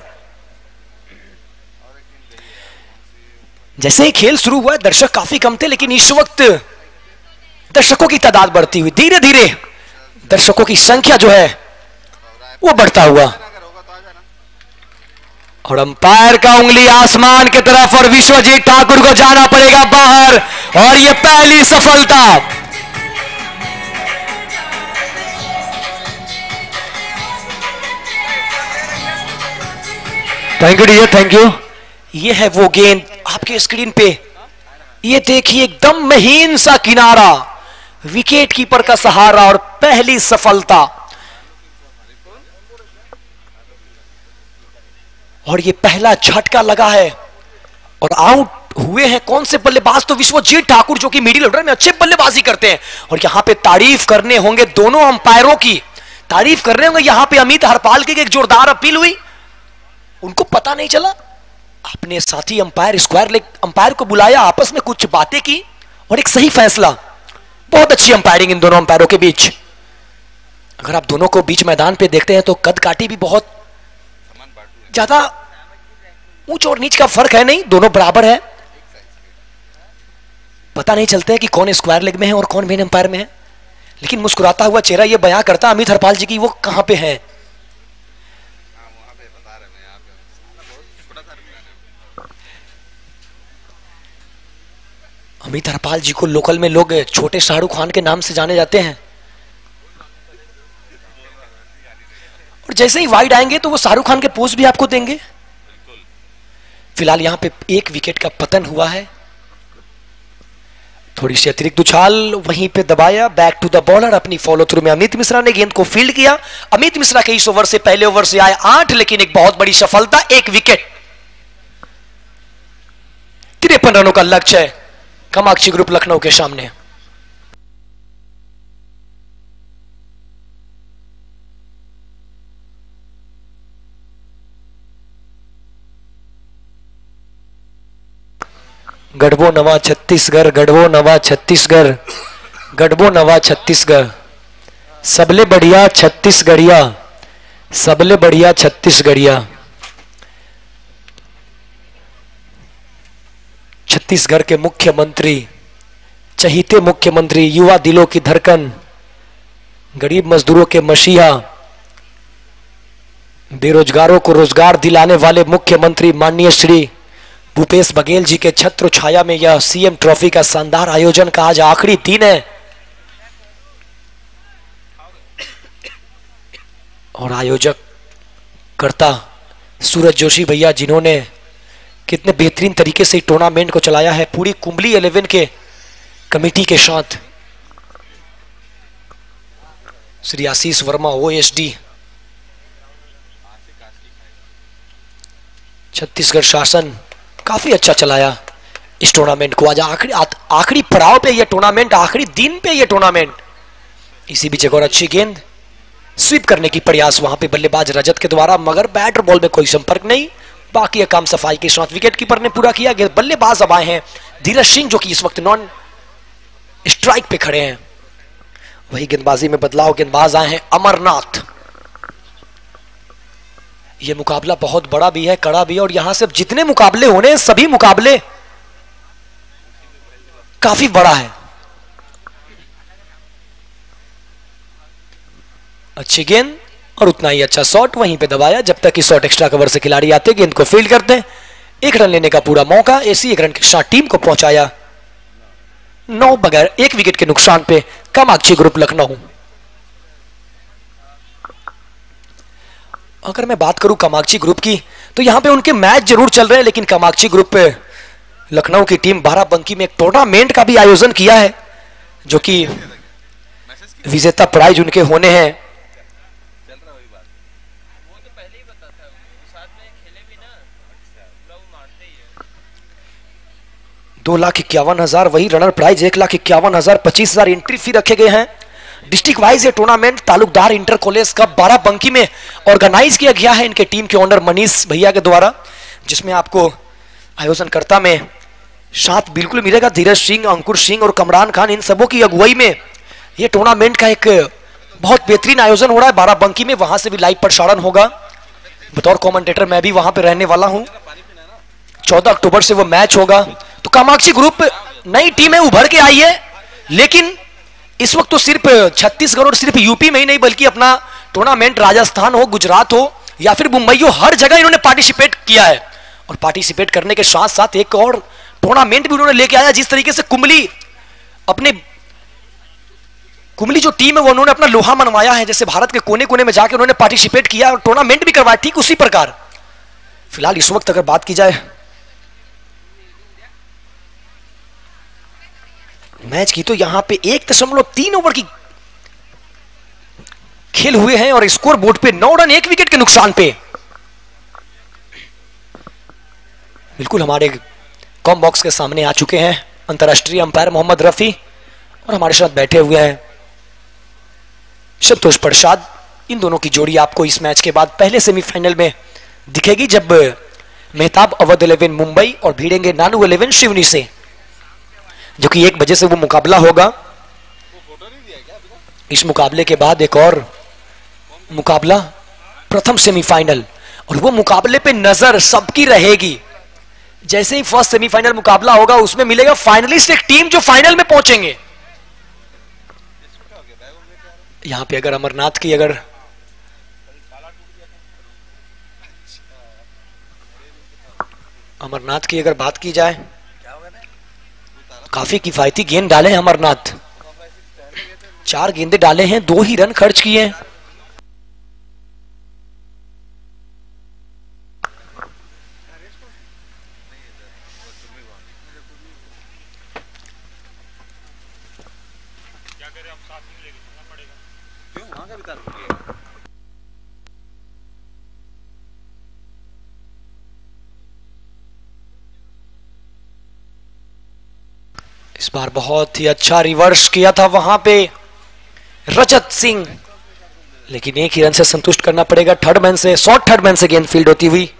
जैसे ही खेल शुरू हुआ, दर्शक काफी कम थे, लेकिन इस वक्त दर्शकों की तादाद बढ़ती हुई, धीरे धीरे दर्शकों की संख्या जो है वो बढ़ता हुआ, और अंपायर का उंगली आसमान की तरफ और विश्वजीत ठाकुर को जाना पड़ेगा बाहर, और ये पहली सफलता। Thank you dear, thank you. ये है वो गेंद आपके स्क्रीन पे, ये देखिए एकदम महीन सा किनारा, विकेट कीपर का सहारा और पहली सफलता। और ये पहला झटका लगा है और आउट हुए हैं कौन से बल्लेबाज? तो विश्वजीत ठाकुर, जो कि मिडिल ऑर्डर में अच्छे बल्लेबाजी करते हैं। और यहां पे तारीफ करने होंगे दोनों अंपायरों की, तारीफ करने होंगे। यहां पे अमित हरपाल की एक जोरदार अपील हुई, उनको पता नहीं चला, अपने साथी अंपायर स्क्वायर लेग अंपायर को बुलाया, आपस में कुछ बातें की और एक सही फैसला। बहुत अच्छी अंपायरिंग इन दोनों अंपायरों के बीच। अगर आप दोनों को बीच मैदान पे देखते हैं तो कद काठी भी बहुत ज्यादा ऊंच और नीच का फर्क है नहीं, दोनों बराबर है। पता नहीं चलता है कि कौन स्क्वायर लेग में है और कौन मेन अंपायर में है, लेकिन मुस्कुराता हुआ चेहरा यह बयां करता अमित हरपाल जी की वो कहां पे है। अमित हरपाल जी को लोकल में लोग छोटे शाहरुख खान के नाम से जाने जाते हैं, और जैसे ही वाइड आएंगे तो वो शाहरुख खान के पोज भी आपको देंगे। फिलहाल यहां पे एक विकेट का पतन हुआ है, थोड़ी सी अतिरिक्त उछाल वहीं पे दबाया, बैक टू द बॉलर। अपनी फॉलो थ्रू में अमित मिश्रा ने गेंद को फील्ड किया। अमित मिश्रा के इस ओवर से पहले ओवर से आए 8, लेकिन एक बहुत बड़ी सफलता, एक विकेट। 53 रनों का लक्ष्य है कामाक्षी ग्रुप लखनऊ के सामने। गढ़बो नवा छत्तीसगढ़, गढ़बो नवा छत्तीसगढ़, गढ़बो नवा छत्तीसगढ़, सबले बढ़िया छत्तीसगढ़िया, सबले बढ़िया छत्तीसगढ़िया। छत्तीसगढ़ के मुख्यमंत्री, चहीते मुख्यमंत्री, युवा दिलों की धड़कन, गरीब मजदूरों के मसीहा, बेरोजगारों को रोजगार दिलाने वाले मुख्यमंत्री माननीय श्री भूपेश बघेल जी के छत्र छाया में यह सीएम ट्रॉफी का शानदार आयोजन का आज आखिरी दिन है। और आयोजक कर्ता सूरज जोशी भैया, जिन्होंने कितने बेहतरीन तरीके से टूर्नामेंट को चलाया है पूरी कुंबली 11 के कमेटी के साथ। श्री आशीष वर्मा ओएसडी, छत्तीसगढ़ शासन काफी अच्छा चलाया इस टूर्नामेंट को। आज आखिरी पड़ाव पे यह टूर्नामेंट, आखिरी दिन पे यह टूर्नामेंट। इसी बीच एक और अच्छी गेंद स्वीप करने की प्रयास वहां पे बल्लेबाज रजत के द्वारा, मगर बैट और बॉल में कोई संपर्क नहीं। बाकी यह काम सफाई के साथ विकेट कीपर ने पूरा किया। बल्लेबाज अब आए हैं धीरज सिंह, जो कि इस वक्त नॉन स्ट्राइक पे खड़े हैं। वही गेंदबाजी में बदलाव, गेंदबाज आए हैं अमरनाथ। यह मुकाबला बहुत बड़ा भी है, कड़ा भी है, और यहां से जितने मुकाबले होने हैं सभी मुकाबले काफी बड़ा है। अच्छी गेंद और उतना ही अच्छा शॉट वहीं पे दबाया। जब तक कि शॉट एक्स्ट्रा कवर से खिलाड़ी आते गेंद को फील्ड करते हैं, 1 रन लेने का पूरा मौका। ऐसी 1 रन के साथ टीम को पहुंचाया 9 बगैर 1 विकेट के नुकसान पे कामाक्षी ग्रुप लखनऊ। अगर मैं बात करूं कामाक्षी ग्रुप की, तो यहां पे उनके मैच जरूर चल रहे हैं, लेकिन कामाक्षी ग्रुप पे लखनऊ की टीम बाराबंकी में एक टूर्नामेंट का भी आयोजन किया है, जो कि विजेता प्राइज उनके होने हैं। 2,51,000 वही रनर प्राइज, 1,51,000, 25,000 एंट्री फी रखे गए हैं। डिस्ट्रिक्ट वाइज ये टूर्नामेंट तालुकदार इंटर कॉलेज का बाराबंकी में ऑर्गेनाइज किया गया है इनके टीम के ओनर मनीष भैया के द्वारा, जिसमें आपको आयोजनकर्ता में साथ बिल्कुल मिलेगा धीरज सिंह, अंकुर सिंह और कमरान खान। इन सबों की अगुवाई में ये टूर्नामेंट का एक बहुत बेहतरीन आयोजन हो रहा है बाराबंकी में। वहां से भी लाइव प्रसारण होगा। बतौर कमेंटेटर मैं भी वहां पे रहने वाला हूं। 14 अक्टूबर से वो मैच होगा। तो कामाक्षी ग्रुप नई टीम है, उभर के आई है, लेकिन इस वक्त तो सिर्फ छत्तीसगढ़ और सिर्फ यूपी में ही नहीं, बल्कि अपना टूर्नामेंट राजस्थान हो, गुजरात हो या फिर मुंबई हो, हर जगह इन्होंने पार्टिसिपेट किया है। और पार्टिसिपेट करने के साथ साथ एक और टूर्नामेंट भी उन्होंने लेके आया। जिस तरीके से कुंबली जो टीम है वो उन्होंने अपना लोहा मनवाया है, जैसे भारत के कोने कोने में जाकर उन्होंने पार्टिसिपेट किया और टूर्नामेंट भी करवाया, ठीक उसी प्रकार फिलहाल इस वक्त अगर बात की जाए मैच की, तो यहां पे 1.3 ओवर की खेल हुए हैं और स्कोर बोर्ड पे 9 रन 1 विकेट के नुकसान पे बिल्कुल हमारे कॉम बॉक्स के सामने आ चुके हैं अंतर्राष्ट्रीय अंपायर मोहम्मद रफी, और हमारे साथ बैठे हुए हैं संतोष प्रसाद। इन दोनों की जोड़ी आपको इस मैच के बाद पहले सेमीफाइनल में दिखेगी, जब मेहताब अवध 11 मुंबई और भिड़ेंगे नानू 11 शिवनी से, जो कि 1 बजे से वो मुकाबला होगा। इस मुकाबले के बाद एक और मुकाबला प्रथम सेमीफाइनल, और वो मुकाबले पे नजर सबकी रहेगी। जैसे ही फर्स्ट सेमीफाइनल मुकाबला होगा उसमें मिलेगा फाइनलिस्ट एक टीम जो फाइनल में पहुंचेंगे। यहां पे अगर अमरनाथ की अगर बात की जाए, काफी किफायती गेंद डाले हैं अमरनाथ। 4 गेंदे डाले हैं, 2 ही रन खर्च किए हैं। इस बार बहुत ही अच्छा रिवर्स किया था वहां पे रजत सिंह, लेकिन 1 ही रन से संतुष्ट करना पड़ेगा। शॉर्ट थर्ड मैन से गेंद फील्ड होती हुई।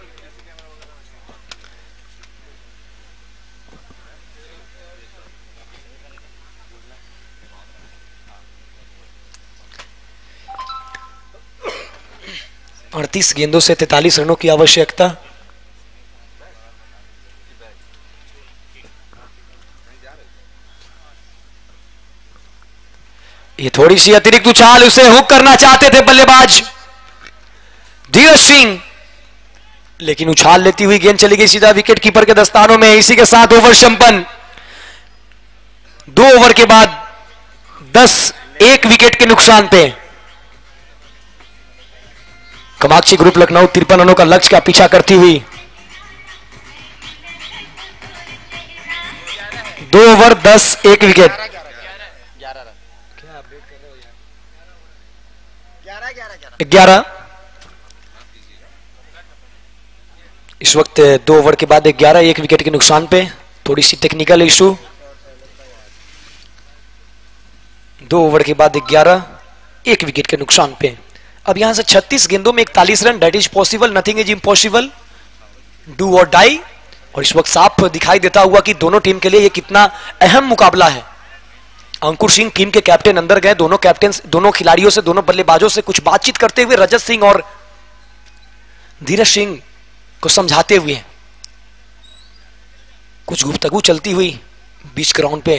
अड़तीस गेंदों से 43 रनों की आवश्यकता। ये थोड़ी सी अतिरिक्त उछाल, उसे हुक करना चाहते थे बल्लेबाज धीरज सिंह, लेकिन उछाल लेती हुई गेंद चली गई सीधा विकेट कीपर के दस्तानों में। इसी के साथ ओवर संपन्न। 2 ओवर के बाद 10-1 विकेट के नुकसान पे कामाक्षी ग्रुप लखनऊ 53 रनों का लक्ष्य का पीछा करती हुई 2 ओवर 10-1 विकेट। 11 इस वक्त 2 ओवर के बाद 11-1 विकेट के नुकसान पे। थोड़ी सी टेक्निकल इशू। 2 ओवर के बाद 11-1 विकेट के नुकसान पे। अब यहां से 36 गेंदों में 41 run, that is possible, nothing is impossible, do और डाई। और इस वक्त साफ दिखाई देता हुआ कि दोनों टीम के लिए यह कितना अहम मुकाबला है। अंकुर सिंह टीम के कैप्टन अंदर गए। दोनों खिलाड़ियों से, दोनों बल्लेबाजों से कुछ बातचीत करते हुए रजत सिंह और धीरज सिंह को समझाते हुए कुछ गुफ्तगू चलती हुई बीच ग्राउंड पे।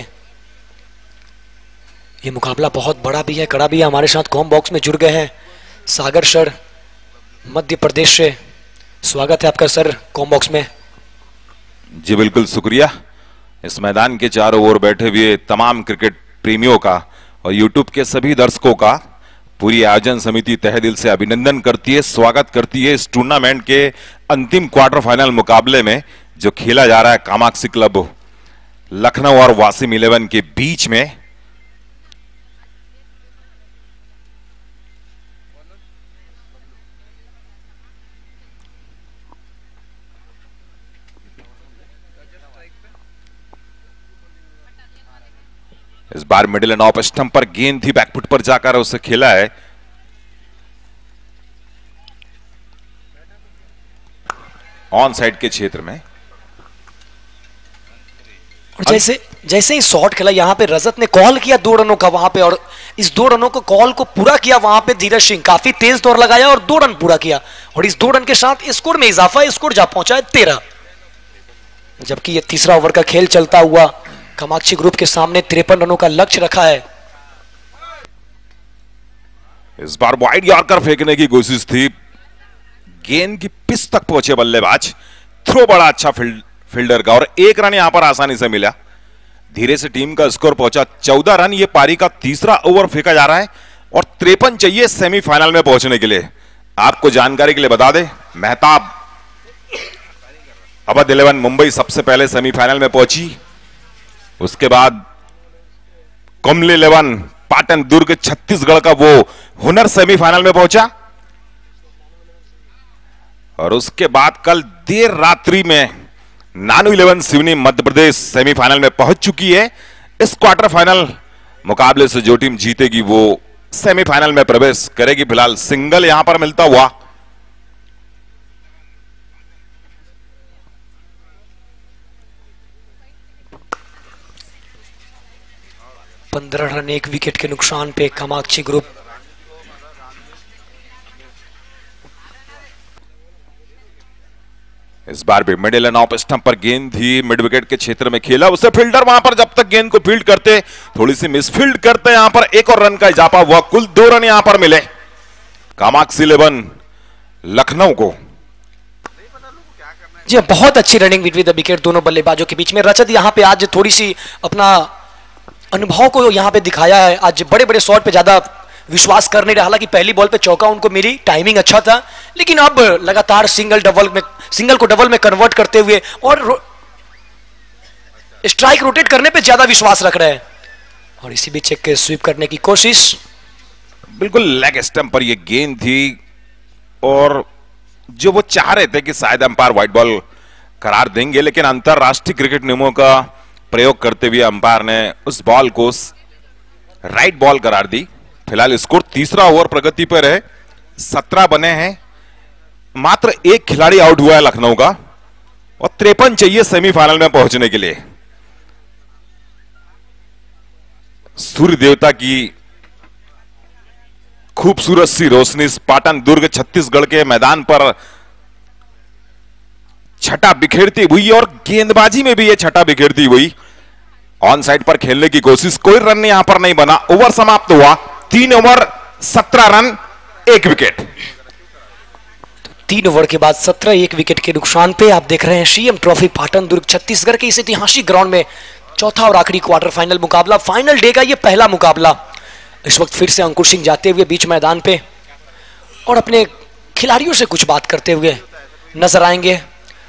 ये मुकाबला बहुत बड़ा भी है, कड़ा भी है। हमारे साथ कॉम बॉक्स में जुड़ गए हैं सागर सर मध्य प्रदेश से। स्वागत है आपका सर कॉम बॉक्स में। जी बिल्कुल शुक्रिया। इस मैदान के चारों ओर बैठे हुए तमाम क्रिकेट प्रेमियों का और यूट्यूब के सभी दर्शकों का पूरी आयोजन समिति तहे दिल से अभिनंदन करती है, स्वागत करती है इस टूर्नामेंट के अंतिम क्वार्टर फाइनल मुकाबले में जो खेला जा रहा है कामाक्षी क्लब लखनऊ और वासिम 11 के बीच में। इस बार मिडिल एंड ऑफ स्टंप पर गेंद थी, बैकफुट पर जाकर उसे खेला है। ऑन साइड के क्षेत्र में। और जैसे ही शॉट खेला यहां पे रजत ने कॉल किया 2 रनों का वहां पे, और इस 2 रनों को कॉल को पूरा किया वहां पे धीरज सिंह। काफी तेज दौड़ लगाया और 2 रन पूरा किया, और इस 2 रन के साथ स्कोर में इजाफा, स्कोर जा पहुंचा है 13। जबकि ये तीसरा ओवर का खेल चलता हुआ कामाक्षी ग्रुप के सामने 53 रनों का लक्ष्य रखा है। इस बार वाइड यॉर्कर फेंकने की कोशिश थी, गेंद की पिच तक पहुंचे बल्लेबाज। थ्रो बड़ा अच्छा फील्डर का, और 1 रन यहां पर आसानी से मिला। धीरे से टीम का स्कोर पहुंचा 14 रन। ये पारी का तीसरा ओवर फेंका जा रहा है और 53 चाहिए सेमीफाइनल में पहुंचने के लिए। आपको जानकारी के लिए बता दें, मेहताब अवध 11 मुंबई सबसे पहले सेमीफाइनल में पहुंची। उसके बाद कमल 11 पाटन दुर्ग छत्तीसगढ़ का वो हुनर सेमीफाइनल में पहुंचा, और उसके बाद कल देर रात्रि में नानू 11 सिवनी मध्य प्रदेश सेमीफाइनल में पहुंच चुकी है। इस क्वार्टर फाइनल मुकाबले से जो टीम जीतेगी वो सेमीफाइनल में प्रवेश करेगी। फिलहाल सिंगल यहां पर मिलता हुआ 15 रन 1 विकेट के नुकसान पे कामाक्षी ग्रुप। इस बार भी मिडिल एंड ऑफ स्टंप पर गेंद थी, मिड विकेट के क्षेत्र में खेला उसे फील्डर वहां पर जब तक गेंद को फील्ड करते थोड़ी सी मिसफील्ड करते यहां पर एक और रन का इजाफा हुआ। कुल 2 रन यहां पर मिले कामाक्षी 11 लखनऊ को। जी बहुत अच्छी रनिंग बिटवीन द विकेट दोनों बल्लेबाजों के बीच में। रजत यहां पे आज थोड़ी सी अपना अनुभव को यहां पे दिखाया है। आज बड़े बड़े शॉट पे ज्यादा विश्वास कर नहीं रहा। हालांकि पहली बॉल पे चौका उनको मिली, टाइमिंग अच्छा था, लेकिन अब लगातार सिंगल को डबल में कन्वर्ट करते हुए और स्ट्राइक रोटेट करने पे ज्यादा विश्वास रख रहे हैं और इसी बीच एक स्वीप करने की कोशिश। बिल्कुल लेग स्टंप पर यह गेंद थी और जो वो चाह रहे थे कि शायद अंपायर व्हाइट बॉल करार देंगे, लेकिन अंतरराष्ट्रीय क्रिकेट नियमों का प्रयोग करते हुए अंपायर ने उस बॉल को राइट बॉल करार दी। फिलहाल स्कोर तीसरा ओवर प्रगति पर है, 17 बने हैं, मात्र एक खिलाड़ी आउट हुआ है लखनऊ का और 53 चाहिए सेमीफाइनल में पहुंचने के लिए। सूर्य देवता की खूबसूरत सी रोशनी पाटन दुर्ग छत्तीसगढ़ के मैदान पर छटा बिखेरती हुई और गेंदबाजी में भी यह छटा बिखेरती हुई ऑन साइड पर खेलने की कोशिश, कोई रन यहां पर नहीं बना। ओवर समाप्त हुआ, 3 ओवर 17 रन 1 विकेट। 3 ओवर के बाद 17 1 विकेट के नुकसान पे आप देख रहे हैं सीएम ट्रॉफी पाटन दुर्ग छत्तीसगढ़ के इस ऐतिहासिक ग्राउंड में चौथा और आखिरी क्वार्टर फाइनल मुकाबला, फाइनल डे का ये पहला मुकाबला। इस वक्त फिर से अंकुर सिंह जाते हुए बीच मैदान पे और अपने खिलाड़ियों से कुछ बात करते हुए नजर आएंगे।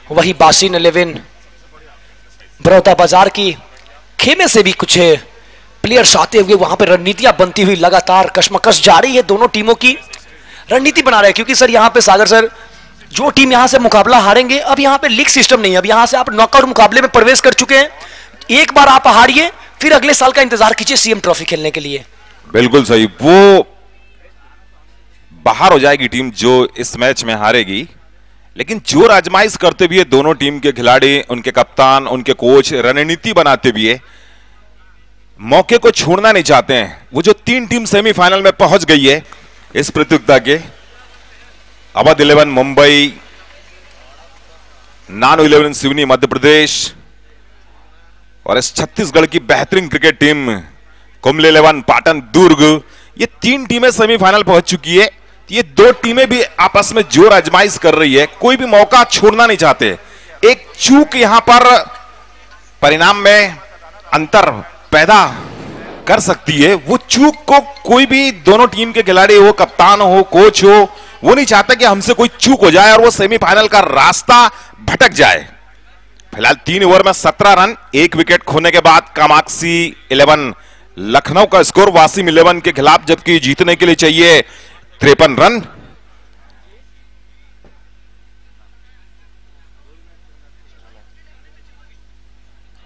वही बासिन 11 बड़ौदा बाजार की खेमे से भी कुछ प्लेयर्स आते हुए वहां पे रणनीतियां बनती हुई लगातार कशमकश जारी है। दोनों टीमों की रणनीति बना रहे हैं क्योंकि सर यहां पे सागर सर जो टीम यहां से मुकाबला हारेंगे, अब यहां पे लीग सिस्टम नहीं है, अब यहां से आप नॉकआउट मुकाबले में प्रवेश कर चुके हैं। एक बार आप हारिए फिर अगले साल का इंतजार कीजिए सीएम ट्रॉफी खेलने के लिए। बिल्कुल सही, वो बाहर हो जाएगी टीम जो इस मैच में हारेगी, लेकिन जोर आजमाइश करते हुए दोनों टीम के खिलाड़ी, उनके कप्तान, उनके कोच रणनीति बनाते हुए मौके को छोड़ना नहीं चाहते हैं। वो जो 3 टीम सेमीफाइनल में पहुंच गई है इस प्रतियोगिता के, अवध 11 मुंबई, नानू 11 सिवनी मध्य प्रदेश और इस छत्तीसगढ़ की बेहतरीन क्रिकेट टीम कुंबले 11 पाटन दुर्ग, ये 3 टीमें सेमीफाइनल पहुंच चुकी है। ये 2 टीमें भी आपस में जोर आजमाइश कर रही है, कोई भी मौका छोड़ना नहीं चाहते। एक चूक यहां पर परिणाम में अंतर पैदा कर सकती है। वो चूक को कोई भी दोनों टीम के खिलाड़ी हो, कप्तान हो, कोच हो, वो नहीं चाहता कि हमसे कोई चूक हो जाए और वो सेमीफाइनल का रास्ता भटक जाए। फिलहाल 3 ओवर में 17 रन 1 विकेट खोने के बाद कामाक्षी 11 लखनऊ का स्कोर वासिम 11 के खिलाफ, जबकि जीतने के लिए चाहिए 53 रन।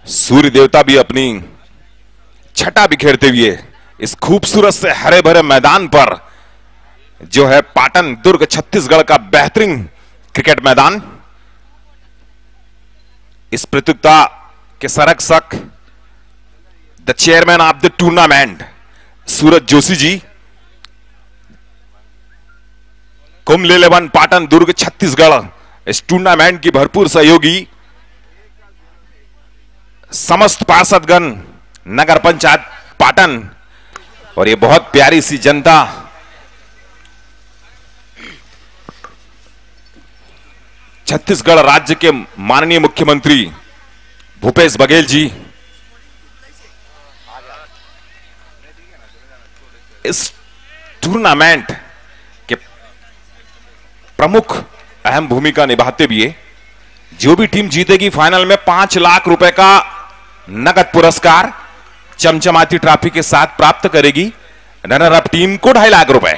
सूर्य देवता भी अपनी छटा बिखेरते हुए इस खूबसूरत से हरे भरे मैदान पर, जो है पाटन दुर्ग छत्तीसगढ़ का बेहतरीन क्रिकेट मैदान, इस प्रतियोगिता के संरक्षक the chairman of the tournament Suraj Joshi ji, Kumble 11 Patan Durg Chhattisgarh इस टूर्नामेंट की भरपूर सहयोगी, समस्त पार्षदगण, नगर पंचायत पाटन और ये बहुत प्यारी सी जनता, छत्तीसगढ़ राज्य के माननीय मुख्यमंत्री भूपेश बघेल जी, इस टूर्नामेंट के प्रमुख अहम भूमिका निभाते हुए जो भी टीम जीतेगी फाइनल में 5 लाख रुपए का नगद पुरस्कार चमचमाती ट्रॉफी के साथ प्राप्त करेगी। रनर अप टीम को 2.5 लाख रुपए।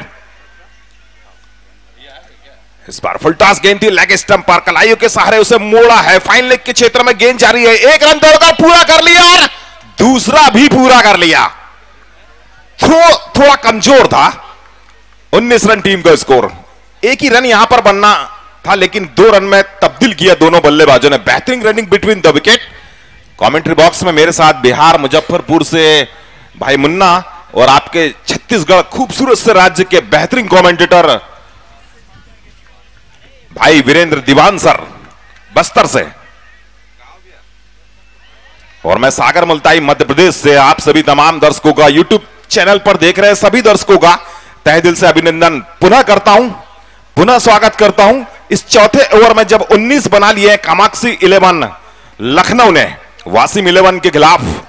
इस बार फुल टॉस गेंद थी, लेग स्टंप पर कलाइयों के सहारे उसे मोड़ा है। फाइन लेग के क्षेत्र में गेंद जारी है, एक रन दौड़कर पूरा कर लिया और दूसरा भी पूरा कर लिया। थ्रो थोड़ा कमजोर था। 19 रन टीम का स्कोर। एक ही रन यहां पर बनना था लेकिन 2 रन में तब्दील किया दोनों बल्लेबाजों ने। बेहतरीन running between the wicket. Commentary box में मेरे साथ बिहार मुजफ्फरपुर से भाई मुन्ना और आपके छत्तीसगढ़ खूबसूरत से राज्य के बेहतरीन कमेंटेटर भाई वीरेंद्र दीवान सर बस्तर से, और मैं सागर मुल्ताई मध्य प्रदेश से। आप सभी तमाम दर्शकों का यूट्यूब चैनल पर देख रहे सभी दर्शकों का तहे दिल से अभिनंदन पुनः करता हूं, पुनः स्वागत करता हूं। इस चौथे ओवर में जब 19 बना लिए कामाक्षी 11 लखनऊ ने वासिम 11 के खिलाफ,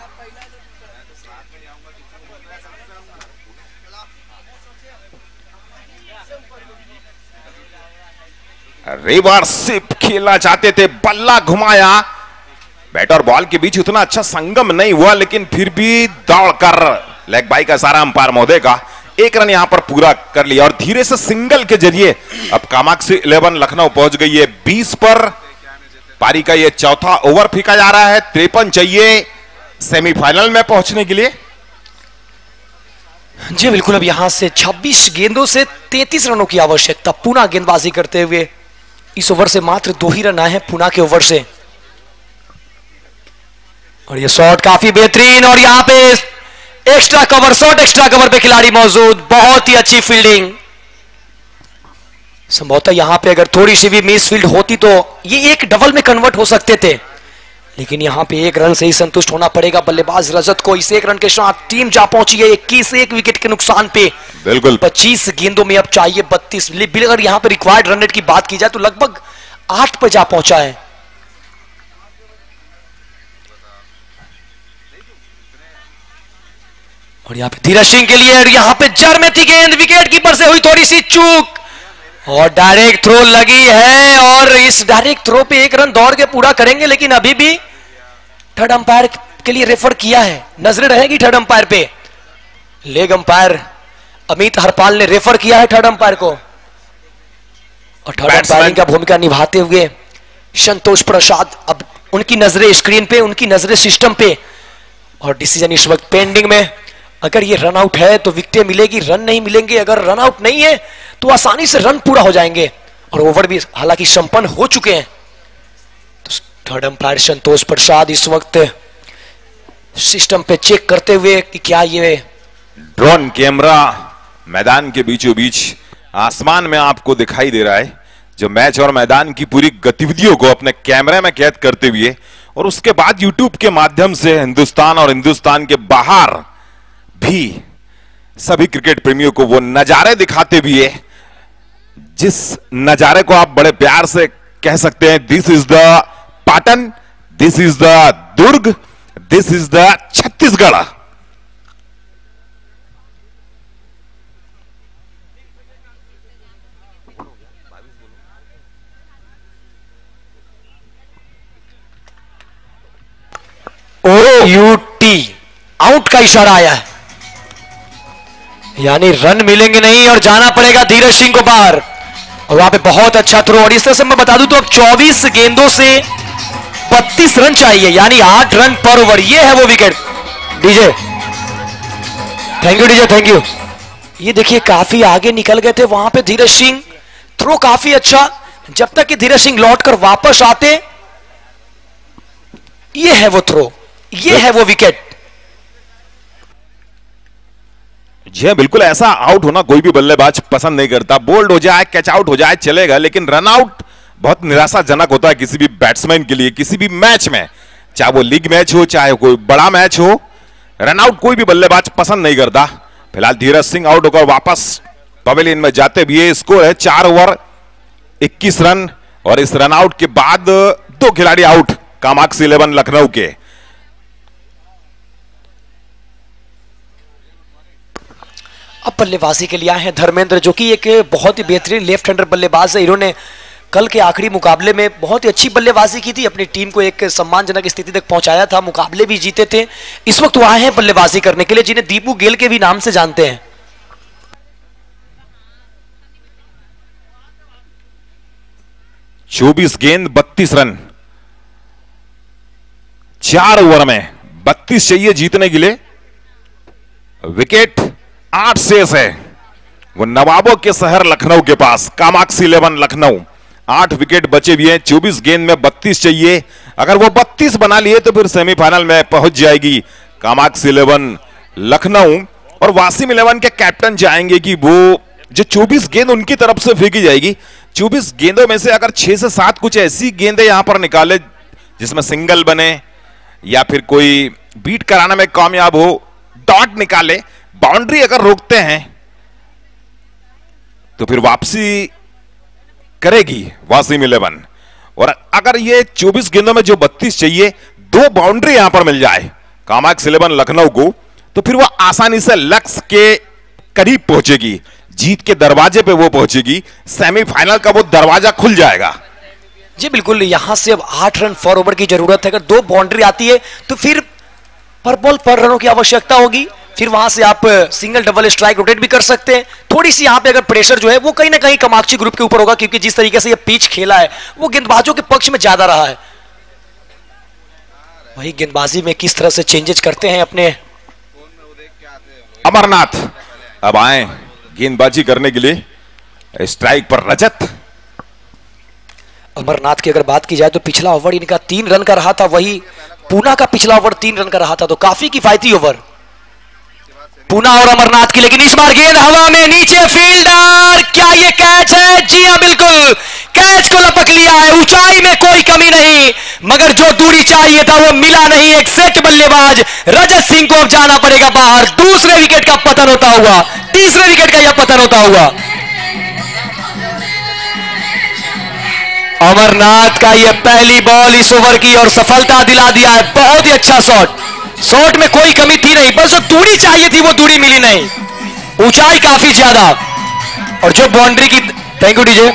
रिवर्सिप खेलना चाहते थे, बल्ला घुमाया। बैट और बॉल के बीच उतना अच्छा संगम नहीं हुआ लेकिन फिर भी दौड़कर लेग बाई का सारा अंपायर महोदय का 1 रन यहां पर पूरा कर लिया और धीरे से सिंगल के जरिए अब कामाक्षी 11 लखनऊ पहुंच गई है 20 पर। पारी का यह चौथा ओवर फेंका जा रहा है। 53 चाहिए सेमीफाइनल में पहुंचने के लिए। जी बिल्कुल, अब यहां से 26 गेंदों से 33 रनों की आवश्यकता। पुनः गेंदबाजी करते हुए इस ओवर से मात्र 2 ही रन आए हैं पुणे के ओवर से। और ये शॉट काफी बेहतरीन, और यहां पे extra cover shot, extra cover पे खिलाड़ी मौजूद। बहुत ही अच्छी फील्डिंग। संभवतः यहां पे अगर थोड़ी सी भी मिस फील्ड होती तो ये एक डबल में कन्वर्ट हो सकते थे, लेकिन यहां पे 1 रन से ही संतुष्ट होना पड़ेगा बल्लेबाज रजत को। इस 1 रन के साथ टीम जा पहुंची है 21, 1 विकेट के नुकसान पे। बिल्कुल 25 गेंदों में अब चाहिए 32। अगर यहां पर रिक्वायर्ड रन रेट की बात की जाए तो लगभग 8 पर जा पहुंचा है। और यहां पे धीरज सिंह के लिए, और यहां पे जर में थी गेंद, विकेट कीपर से हुई थोड़ी सी चूक और डायरेक्ट थ्रो लगी है। और इस डायरेक्ट थ्रो पे 1 रन दौड़ के पूरा करेंगे, लेकिन अभी भी थर्ड अंपायर के लिए रेफर किया है। नजरें रहेगी थर्ड अंपायर पे। लेग अंपायर अमित हरपाल ने रेफर किया है थर्ड अंपायर को, और थर्ड अंपायरिंग का भूमिका निभाते हुए संतोष प्रसाद। अब उनकी नजरें स्क्रीन पे, उनकी नजरें सिस्टम पे, और डिसीजन इस वक्त पेंडिंग में। अगर ये रन आउट है तो विकेटें मिलेगी, रन नहीं मिलेंगे। अगर रन आउट नहीं है तो आसानी से रन पूरा हो जाएंगे, और ओवर भी हालांकि संपन्न हो चुके हैं। तो थर्ड अंपायर संतोष प्रसाद इस वक्त सिस्टम पे चेक करते हुए कि क्या ये ड्रोन कैमरा मैदान के बीचों बीच आसमान में आपको दिखाई दे रहा है, जो मैच और मैदान की पूरी गतिविधियों को अपने कैमरे में कैद करते हुए, और उसके बाद यूट्यूब के माध्यम से हिंदुस्तान और हिंदुस्तान के बाहर भी सभी क्रिकेट प्रेमियों को वो नजारे दिखाते हुए, जिस नजारे को आप बड़े प्यार से कह सकते हैं, this is the Patan, this is the Durg, this is the Chhattisgarh. OUT out का इशारा आया है, यानी रन मिलेंगे नहीं और जाना पड़ेगा धीरज सिंह को बाहर। और वहां पे बहुत अच्छा थ्रो, और इस तरह से मैं बता दूं तो अब 24 गेंदों से 32 रन चाहिए, यानी 8 रन पर ओवर। ये है वो wicket. DJ thank you, DJ thank you. ये देखिए काफी आगे निकल गए थे वहां पे धीरज सिंह। थ्रो काफी अच्छा, जब तक कि धीरज सिंह लौटकर वापस आते। ये है वो थ्रो, ये है वो विकेट। जी हाँ, बिल्कुल ऐसा आउट होना कोई भी बल्लेबाज पसंद नहीं करता। बोल्ड हो जाए, कैच आउट हो जाए चलेगा, लेकिन रन आउट बहुत निराशाजनक होता है किसी भी बैट्समैन के लिए, किसी भी मैच में, चाहे वो लीग मैच हो चाहे कोई बड़ा मैच हो। रन आउट कोई भी बल्लेबाज पसंद नहीं करता। फिलहाल धीरज सिंह आउट होकर वापस पवेलियन में जाते भी। ये स्कोर है 4 ओवर 21 रन, और इस रन आउट के बाद 2 खिलाड़ी आउट कामाक्षी 11 लखनऊ के। अब बल्लेबाजी के लिए आए हैं धर्मेंद्र, जो कि एक बहुत ही बेहतरीन लेफ्ट हैंडर बल्लेबाज है। इन्होंने कल के आखिरी मुकाबले में बहुत ही अच्छी बल्लेबाजी की थी, अपनी टीम को एक सम्मानजनक स्थिति तक पहुंचाया था, मुकाबले भी जीते थे। इस वक्त वो आए हैं बल्लेबाजी करने के लिए, जिन्हें दीपू गेल के भी नाम से जानते हैं। 24 गेंद 32 रन, 4 ओवर में 32 चाहिए जीतने के लिए। विकेट 8 शेष है, वो नवाबों के शहर लखनऊ के पास, कामाक्षी 11 लखनऊ। 8 विकेट बचे हुए हैं, 24 गेंद में 32 चाहिए। अगर वो 32 बना लिए तो फिर सेमीफाइनल में पहुंच जाएगी कामाक्षी 11 लखनऊ। और वासिम 11 के कैप्टन चाहेंगे कि वो जो 24 गेंद उनकी तरफ से फेंकी जाएगी, 24 गेंदों में से अगर 6 से 7 कुछ ऐसी गेंदें यहां पर निकाले जिसमें सिंगल बने या फिर कोई बीट कराने में कामयाब हो, डॉट निकाले, बाउंड्री अगर रोकते हैं तो फिर वापसी करेगी वासिम 11। और अगर ये 24 गेंदों में जो 32 चाहिए, 2 बाउंड्री यहां पर मिल जाए कामाक्षी 11 लखनऊ को, तो फिर वो आसानी से लक्ष्य के करीब पहुंचेगी, जीत के दरवाजे पे वो पहुंचेगी, सेमीफाइनल का वो दरवाजा खुल जाएगा। जी बिल्कुल, यहां से अब 8 रन 4 ओवर की जरूरत है। अगर 2 बाउंड्री आती है तो फिर पर बॉल पर रनों की आवश्यकता होगी। फिर वहां से आप सिंगल डबल स्ट्राइक रोटेट भी कर सकते हैं। थोड़ी सी यहां पे अगर प्रेशर जो है वो कहीं ना कहीं कामाक्षी ग्रुप के ऊपर होगा, क्योंकि जिस तरीके से ये पिच खेला है वो गेंदबाजों के पक्ष में ज्यादा रहा है। वही गेंदबाजी में किस तरह से चेंजेस करते हैं अपने अमरनाथ अब आए गेंदबाजी करने के लिए। स्ट्राइक पर रजत। अमरनाथ की अगर बात की जाए तो पिछला ओवर इनका 3 रन का रहा था, वही पूना का पिछला ओवर 3 रन का रहा था, तो काफी किफायती ओवर पूना और अमरनाथ की। लेकिन इस बार गेंद हवा में, नीचे फील्डर, क्या ये कैच है? जी हां बिल्कुल, कैच को लपक लिया है। ऊंचाई में कोई कमी नहीं, मगर जो दूरी चाहिए था वो मिला नहीं। एक सेट बल्लेबाज रजत सिंह को अब जाना पड़ेगा बाहर। दूसरे विकेट का पतन होता हुआ, तीसरे विकेट का यह पतन होता हुआ। अमरनाथ का यह पहली बॉल इस ओवर की और सफलता दिला दिया है। बहुत ही अच्छा शॉट, शॉट में कोई कमी थी नहीं, बस जो दूरी चाहिए थी वो दूरी मिली नहीं, ऊंचाई काफी ज्यादा। और जो बाउंड्री की, थैंक यू डीजे,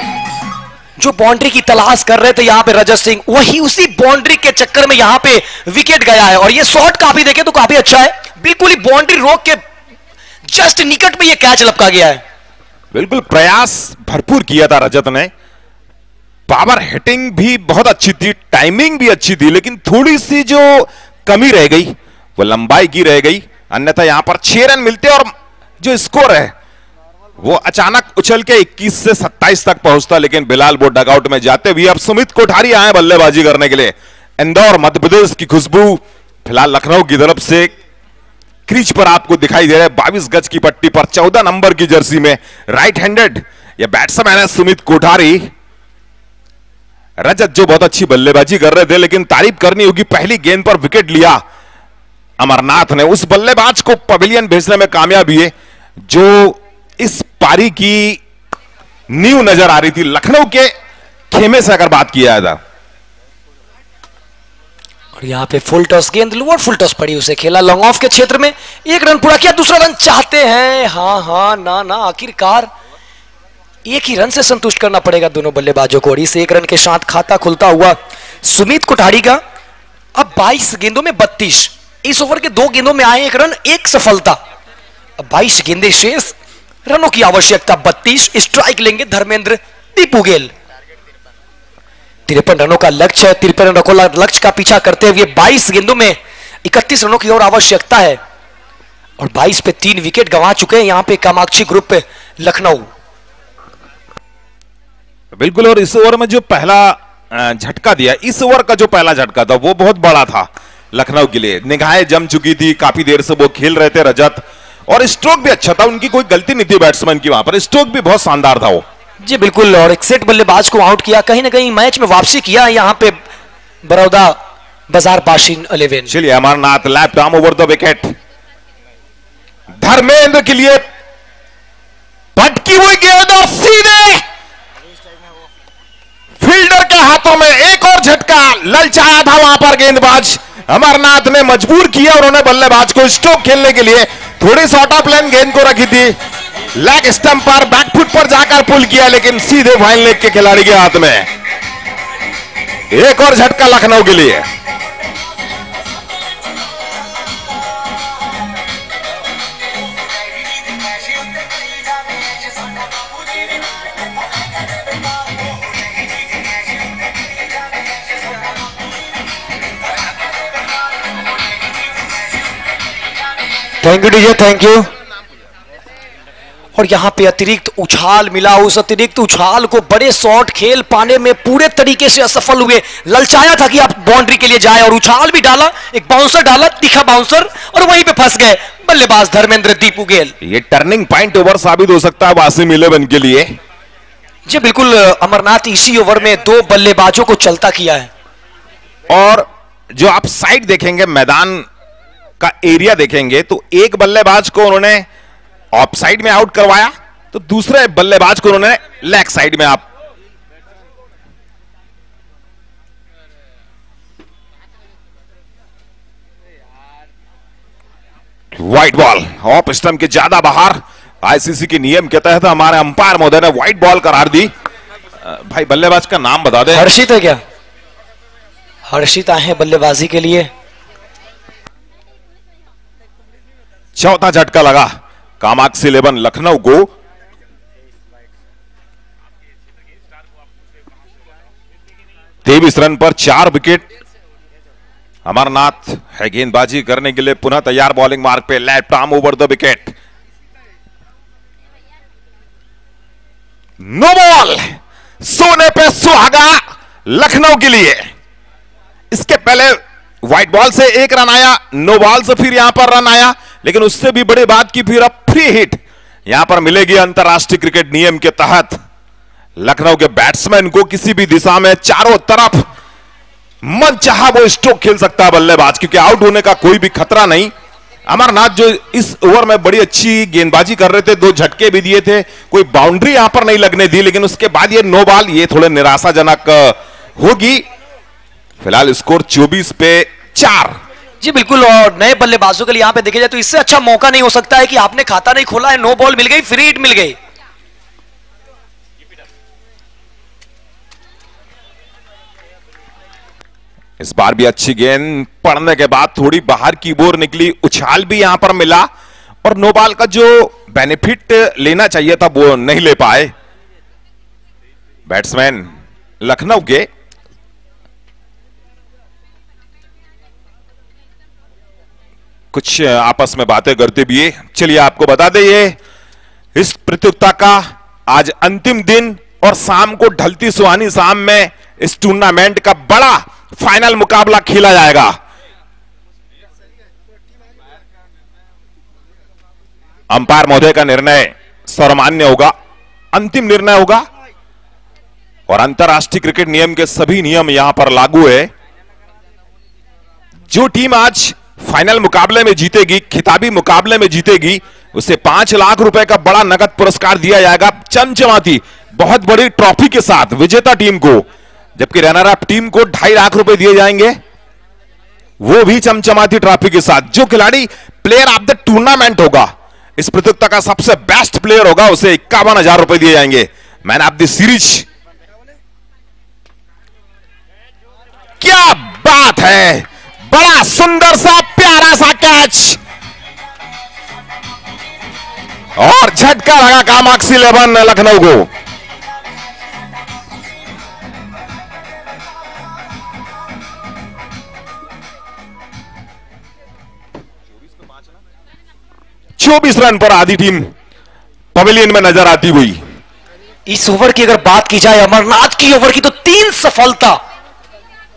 जो बाउंड्री की तलाश कर रहे थे यहां पे रजत सिंह, वही उसी बाउंड्री के चक्कर में यहां पे विकेट गया है। और ये शॉट काफी देखे तो काफी अच्छा है, बिल्कुल ही बाउंड्री रोक के जस्ट निकट में ये कैच लपका गया है। बिल्कुल प्रयास भरपूर किया था रजत ने, पावर हिटिंग भी बहुत अच्छी थी, टाइमिंग भी अच्छी थी, लेकिन थोड़ी सी जो कमी रह गई वो लंबाई की रह गई। अन्यथा यहां पर 6 रन मिलते और जो स्कोर है वो अचानक उछल के 21 से 27 तक पहुंचता। लेकिन बिलाल वो डगआउट में जाते हुए अब सुमित कोठारी आए बल्लेबाजी करने के लिए। इंदौर मध्य प्रदेश की खुशबू फिलहाल लखनऊ की तरफ से क्रीज पर आपको दिखाई दे रहा है। 22 गज की पट्टी पर 14 नंबर की जर्सी में राइट हैंडेड ये बैट्समैन है सुमित कोठारी। रजत जो बहुत अच्छी बल्लेबाजी कर रहे थे, लेकिन तारीफ करनी होगी, पहली गेंद पर विकेट लिया अमरनाथ ने, उस बल्लेबाज को पवेलियन भेजने में कामयाब हुए जो इस पारी की नींव नजर आ रही थी। लखनऊ के खेमे से अगर बात किया था, और यहां पे फुल टॉस गेंद, लोअर फुल टॉस पड़ी, उसे खेला लॉन्ग ऑफ के क्षेत्र में, 1 रन पूरा किया, दूसरा रन चाहते हैं, हाँ ना ना, आखिरकार 1 ही रन से संतुष्ट करना पड़ेगा दोनों बल्लेबाजों को। और इस 1 रन के साथ खाता खुलता हुआ सुमित कोठारी का। अब 22 गेंदों में 32, इस ओवर के 2 गेंदों में आए 1 रन, 1 सफलता। अब 22 गेंदें शेष, रनों की आवश्यकता 32, स्ट्राइक लेंगे धर्मेंद्र दीपूगेल। 53 रनों का लक्ष्य है, 53 रनों का लक्ष्य का पीछा करते हुए 22 गेंदों में 31 रनों की और आवश्यकता है। और 22 पे 3 विकेट गंवा चुके हैं यहां पे कामाक्षी ग्रुप पे लखनऊ। बिल्कुल, और इस ओवर में जो पहला झटका दिया, इस ओवर का जो पहला झटका था वो बहुत बड़ा था लखनऊ के लिए। निगाहें जम चुकी थी, काफी देर से वो खेल रहे थे रजत, और स्ट्रोक भी अच्छा था, उनकी कोई गलती नहीं थी बैट्समैन की, वहां पर स्ट्रोक भी बहुत शानदार था वो। जी बिल्कुल, और एक सेट बल्लेबाज को आउट किया, कहीं ना कहीं मैच में वापसी किया यहां पे बड़ौदा बाजार बाशिन 11। चलिए Amarnath left arm over the wicket, Dharmendra के लिए भटकी हुई गेंद और सीधे फील्डर के हाथों में। एक और झटका ललचाया था वहां पर गेंदबाज, अमरनाथ ने मजबूर किया उन्होंने बल्लेबाज को स्ट्रोक खेलने के लिए। थोड़ी शॉर्ट ऑफ लाइन गेंद को रखी थी, लेग स्टंप पर बैकफुट पर जाकर पुल किया, लेकिन सीधे फाइन लेग के खिलाड़ी के हाथ में। एक और झटका लखनऊ के लिए। Thank you DJ, thank you. और यहां पे अतिरिक्त उछाल मिला, उस अतिरिक्त उछाल को बड़े शॉट खेल पाने में पूरे तरीके से असफल हुए। ललचाया था कि आप बाउंड्री के लिए जाए और उछाल भी डाला, एक बाउंसर डाला, तीखा बाउंसर, और वहीं पे फंस गए बल्लेबाज धर्मेंद्र दीपू गेल। ये टर्निंग पॉइंट ओवर साबित हो सकता है वासिम इलेवन के लिए। जी बिल्कुल, अमरनाथ इसी ओवर में 2 बल्लेबाजों को चलता किया है। और जो आप साइड देखेंगे, मैदान का एरिया देखेंगे, तो एक बल्लेबाज को उन्होंने ऑफ साइड में आउट करवाया, तो दूसरे बल्लेबाज को उन्होंने लेग साइड में आप। व्हाइट बॉल ऑफ स्टंप के ज्यादा बाहर। आईसीसी के नियम के तहत हमारे अंपायर महोदय ने व्हाइट बॉल करार दी। भाई बल्लेबाज का नाम बता दे। हर्षित है क्या? हर्षित आए हैं बल्लेबाजी के लिए। चौथा झटका लगा कामाक्षी इलेवन लखनऊ को। तेईस रन पर 4 विकेट। अमरनाथ है गेंदबाजी करने के लिए पुनः तैयार, बॉलिंग मार्क पे, left arm over the wicket. No ball, सोने पे सुहागा लखनऊ के लिए। इसके पहले व्हाइट बॉल से 1 रन आया, नो बॉल से फिर यहां पर रन आया, लेकिन उससे भी बड़ी बात की फिर अब फ्री हिट यहां पर मिलेगी अंतरराष्ट्रीय क्रिकेट नियम के तहत। लखनऊ के बैट्समैन को किसी भी दिशा में चारों तरफ मन चाहा वो स्ट्रोक खेल सकता है बल्लेबाज, क्योंकि आउट होने का कोई भी खतरा नहीं। अमरनाथ जो इस ओवर में बड़ी अच्छी गेंदबाजी कर रहे थे, 2 झटके भी दिए थे, कोई बाउंड्री यहां पर नहीं लगने दी, लेकिन उसके बाद ये नो बॉल, ये थोड़े निराशाजनक होगी। फिलहाल स्कोर 24 पे 4। जी बिल्कुल, और नए बल्लेबाजों के लिए यहां पे देखा जाए तो इससे अच्छा मौका नहीं हो सकता है कि आपने खाता नहीं खोला है, नो बॉल मिल गई, फ्री हिट मिल गई। इस बार भी अच्छी गेंद पड़ने के बाद थोड़ी बाहर की ओर निकली, उछाल भी यहां पर मिला, और नो बॉल का जो बेनिफिट लेना चाहिए था वो नहीं ले पाए बैट्समैन लखनऊ के। कुछ आपस में बातें करते भी है। चलिए आपको बता दें, ये इस प्रतियोगिता का आज अंतिम दिन, और शाम को ढलती सुहानी शाम में इस टूर्नामेंट का बड़ा फाइनल मुकाबला खेला जाएगा। अंपायर महोदय का निर्णय सर्वमान्य होगा, अंतिम निर्णय होगा, और अंतरराष्ट्रीय क्रिकेट नियम के सभी नियम यहां पर लागू है। जो टीम आज फाइनल मुकाबले में जीतेगी, खिताबी मुकाबले में जीतेगी, उसे 5 लाख रुपए का बड़ा नगद पुरस्कार दिया जाएगा, चमचमाती बहुत बड़ी ट्रॉफी के साथ विजेता टीम को, जबकि रनर अप टीम को 2.5 लाख रुपए दिए जाएंगे, वो भी चमचमाती ट्रॉफी के साथ। जो खिलाड़ी प्लेयर ऑफ द टूर्नामेंट होगा, इस प्रतियोगिता का सबसे बेस्ट प्लेयर होगा, उसे 51,000 रुपए दिए जाएंगे। Man of the series. क्या बात है, बड़ा सुंदर सा प्यारा सा कैच, और झटका लगा कामाक्षी इलेवन लखनऊ को। चौबीस रन पर आधी टीम पवेलियन में नजर आती हुई। इस ओवर की अगर बात की जाए, अमरनाथ की ओवर की, तो 3 सफलता,